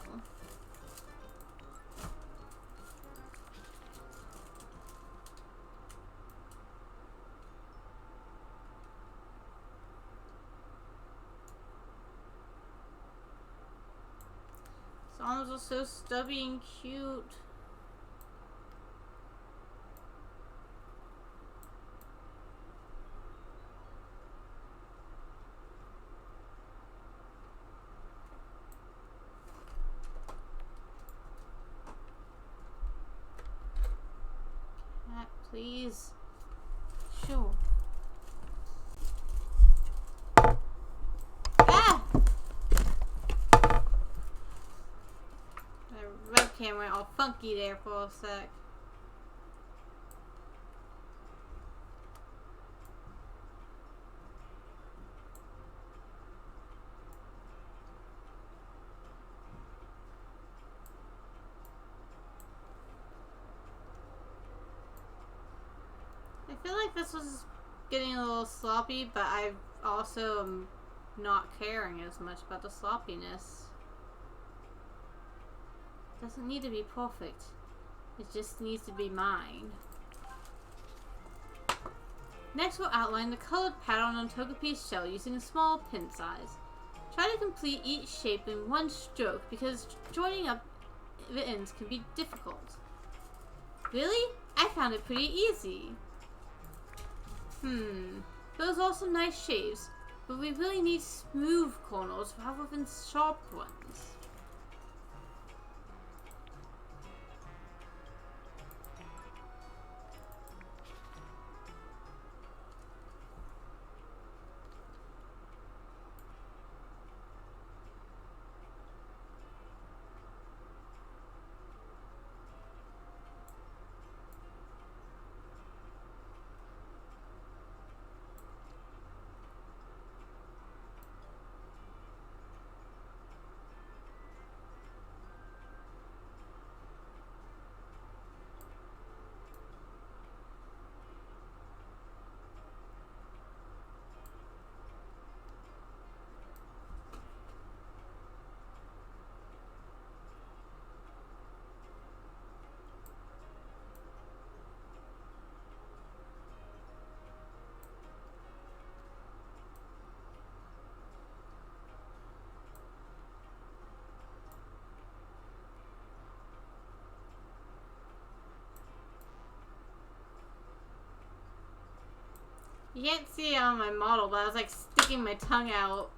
His arms are so stubby and cute. Please. Sure. Ah! The webcam went all funky there for a sec. I feel like this was getting a little sloppy, but I also am not caring as much about the sloppiness. It doesn't need to be perfect. It just needs to be mine. Next, we'll outline the colored pattern on Togepi's shell using a small pin size. Try to complete each shape in one stroke because joining up the ends can be difficult. Really? I found it pretty easy. Those are some nice shapes, but we really need smooth corners rather than sharp ones. You can't see it on my model, but I was like sticking my tongue out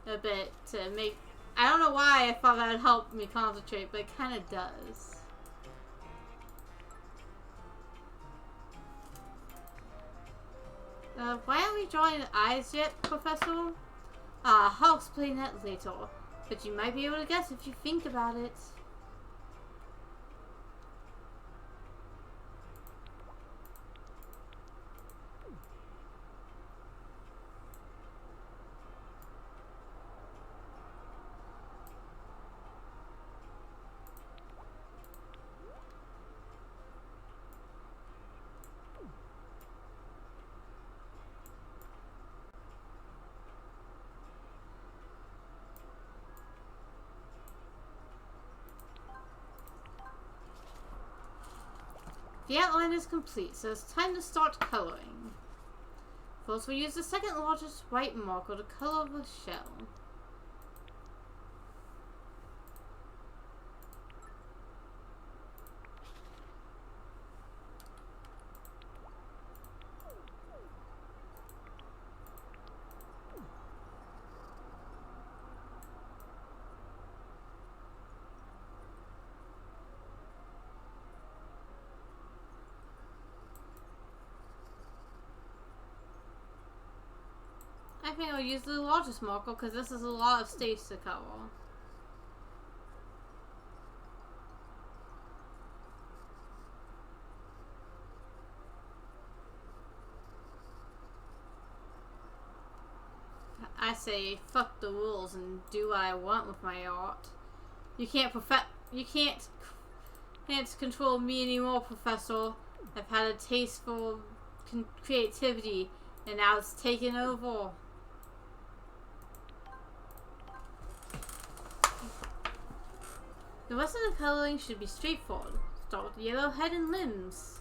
a bit to make... I don't know why I thought that would help me concentrate, but it kind of does. Why aren't we drawing the eyes yet, Professor? I'll explain that later, but you might be able to guess if you think about it. The outline is complete, so it's time to start coloring. First, we use the second largest white marker to color the shell. I think I'll use the largest marker because this is a lot of stage to cover. I say fuck the rules and do what I want with my art. You can't control me anymore, Professor. I've had a taste for creativity and now it's taken over. The rest of the coloring should be straightforward. Start with the yellow head and limbs.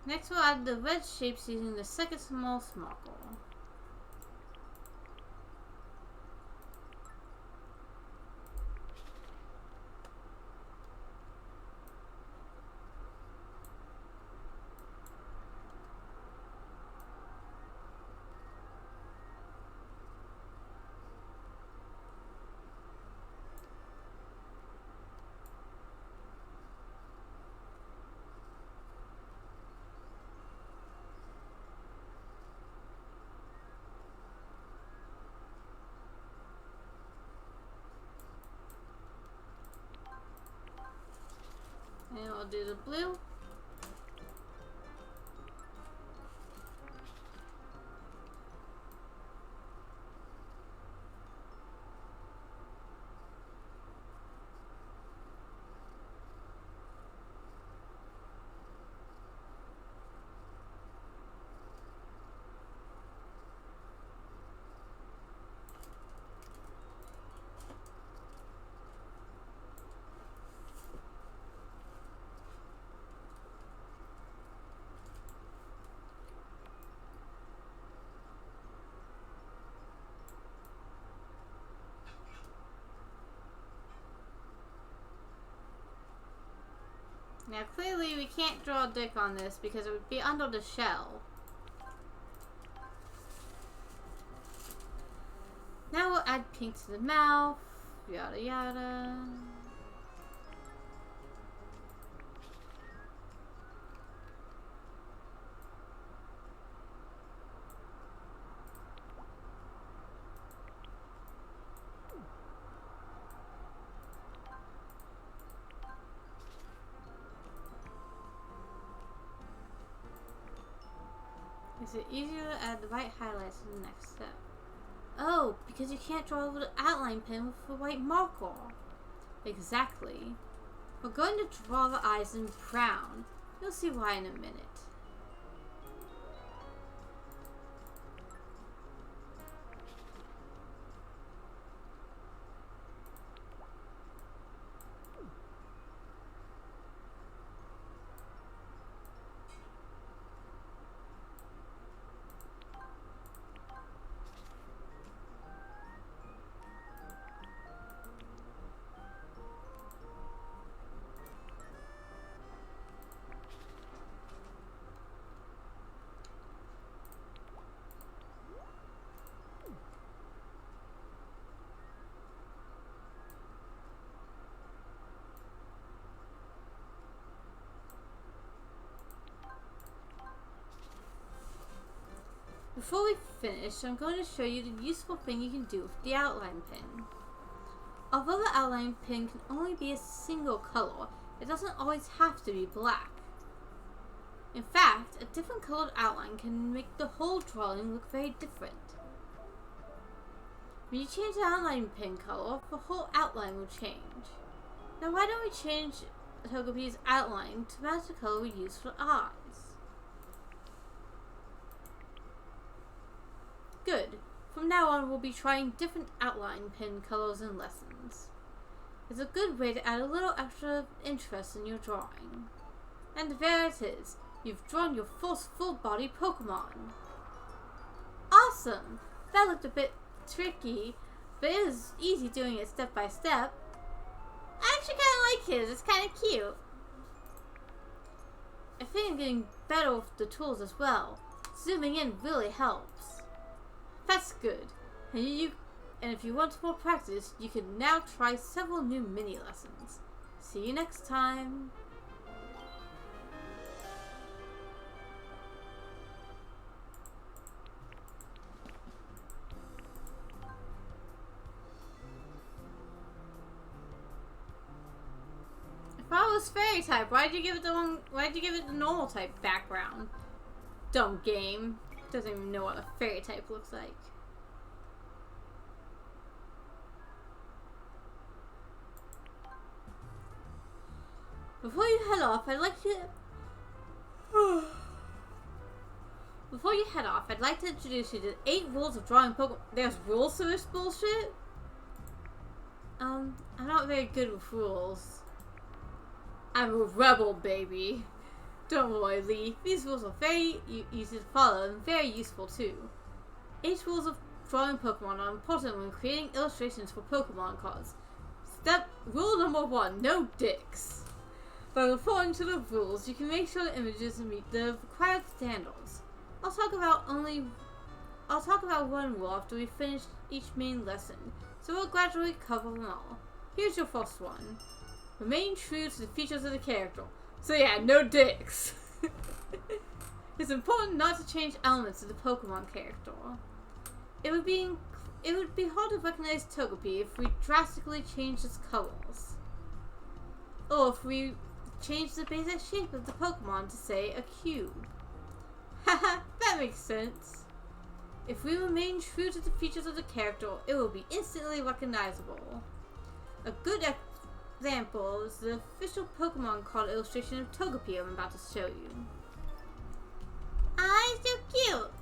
Next we'll add the red shapes using the second smallest marker. And I'll do the blue. Now clearly we can't draw a dick on this because it would be under the shell. add pink to the mouth, yada yada. Is it easier to add the white highlights to the next step? Oh, because you can't draw over the outline pen with a white marker. Exactly. We're going to draw the eyes in brown. You'll see why in a minute. Before we finish, I'm going to show you the useful thing you can do with the outline pen. Although the outline pen can only be a single color, it doesn't always have to be black. In fact, a different colored outline can make the whole drawing look very different. When you change the outline pen color, the whole outline will change. Now why don't we change Togepi's outline to match the color we use for the eyes? Good. From now on, we'll be trying different outline pen colors in lessons. It's a good way to add a little extra interest in your drawing. And there it is. You've drawn your first full-body Pokemon. Awesome! That looked a bit tricky, but it was easy doing it step by step. I actually kind of like his. It's kind of cute. I think I'm getting better with the tools as well. Zooming in really helps. That's good. And if you want more practice, you can now try several new mini lessons. See you next time. If I was fairy type, why'd you give it the normal type background? Dumb game. Doesn't even know what a fairy type looks like. Before you head off, I'd like to introduce you to 8 rules of drawing Pokemon. There's rules to this bullshit? I'm not very good with rules. I'm a rebel, baby. Don't worry, Lee. These rules are very easy to follow and very useful too. 8 rules of drawing Pokemon are important when creating illustrations for Pokemon cards. Rule number 1, no dicks. By referring to the rules, you can make sure the images meet the required standards. I'll talk about one rule after we finish each main lesson, so we'll gradually cover them all. Here's your first one. Remain true to the features of the character. So yeah, no dicks. It's important not to change elements of the Pokemon character. It would be hard to recognize Togepi if we drastically changed its colors. Or if we changed the basic shape of the Pokemon to, say, a cube. Haha, that makes sense. If we remain true to the features of the character, it will be instantly recognizable. A good example is the official Pokemon card illustration of Togepi I'm about to show you. Ah, he's so cute!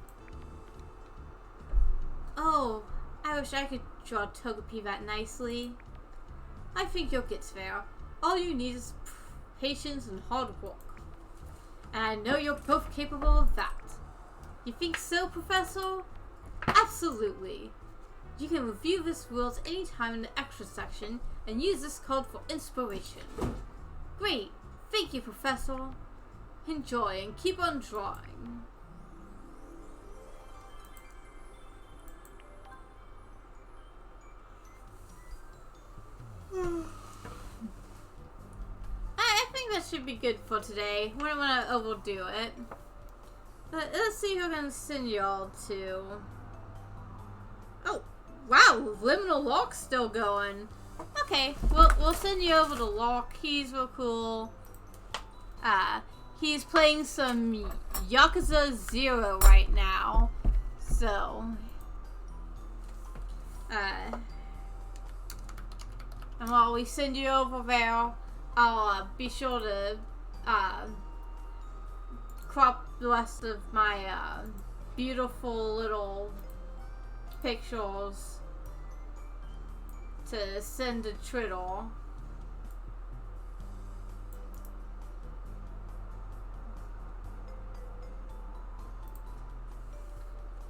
Oh, I wish I could draw Togepi that nicely. I think you'll get there. All you need is patience and hard work. And I know you're both capable of that. You think so, Professor? Absolutely. You can review this rules anytime in the extra section and use this code for inspiration. Great. Thank you, Professor. Enjoy and keep on drawing. that should be good for today. We don't want to overdo it. Let's see who I'm going to send y'all to. Oh, wow. Liminal Lock's still going. Okay, we'll send you over to Lock. He's real cool. He's playing some Yakuza 0 right now. So, and while we send you over there, I'll be sure to crop the rest of my beautiful little pictures to send to Triddle.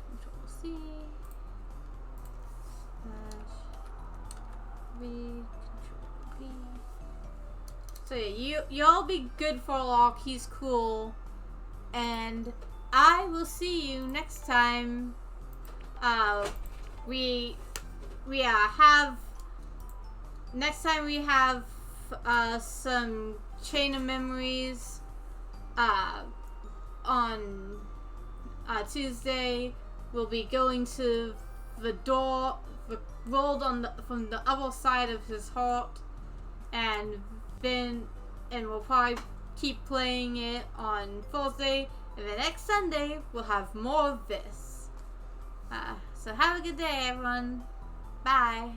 Control C / V, Control V. So yeah, y'all be good for Lock. He's cool, and I will see you next time. Next time we have some Chain of Memories on Tuesday. We'll be going to the door rolled from the other side of his heart, and we'll probably keep playing it on Thursday, and the next Sunday we'll have more of this. So have a good day, everyone. Bye.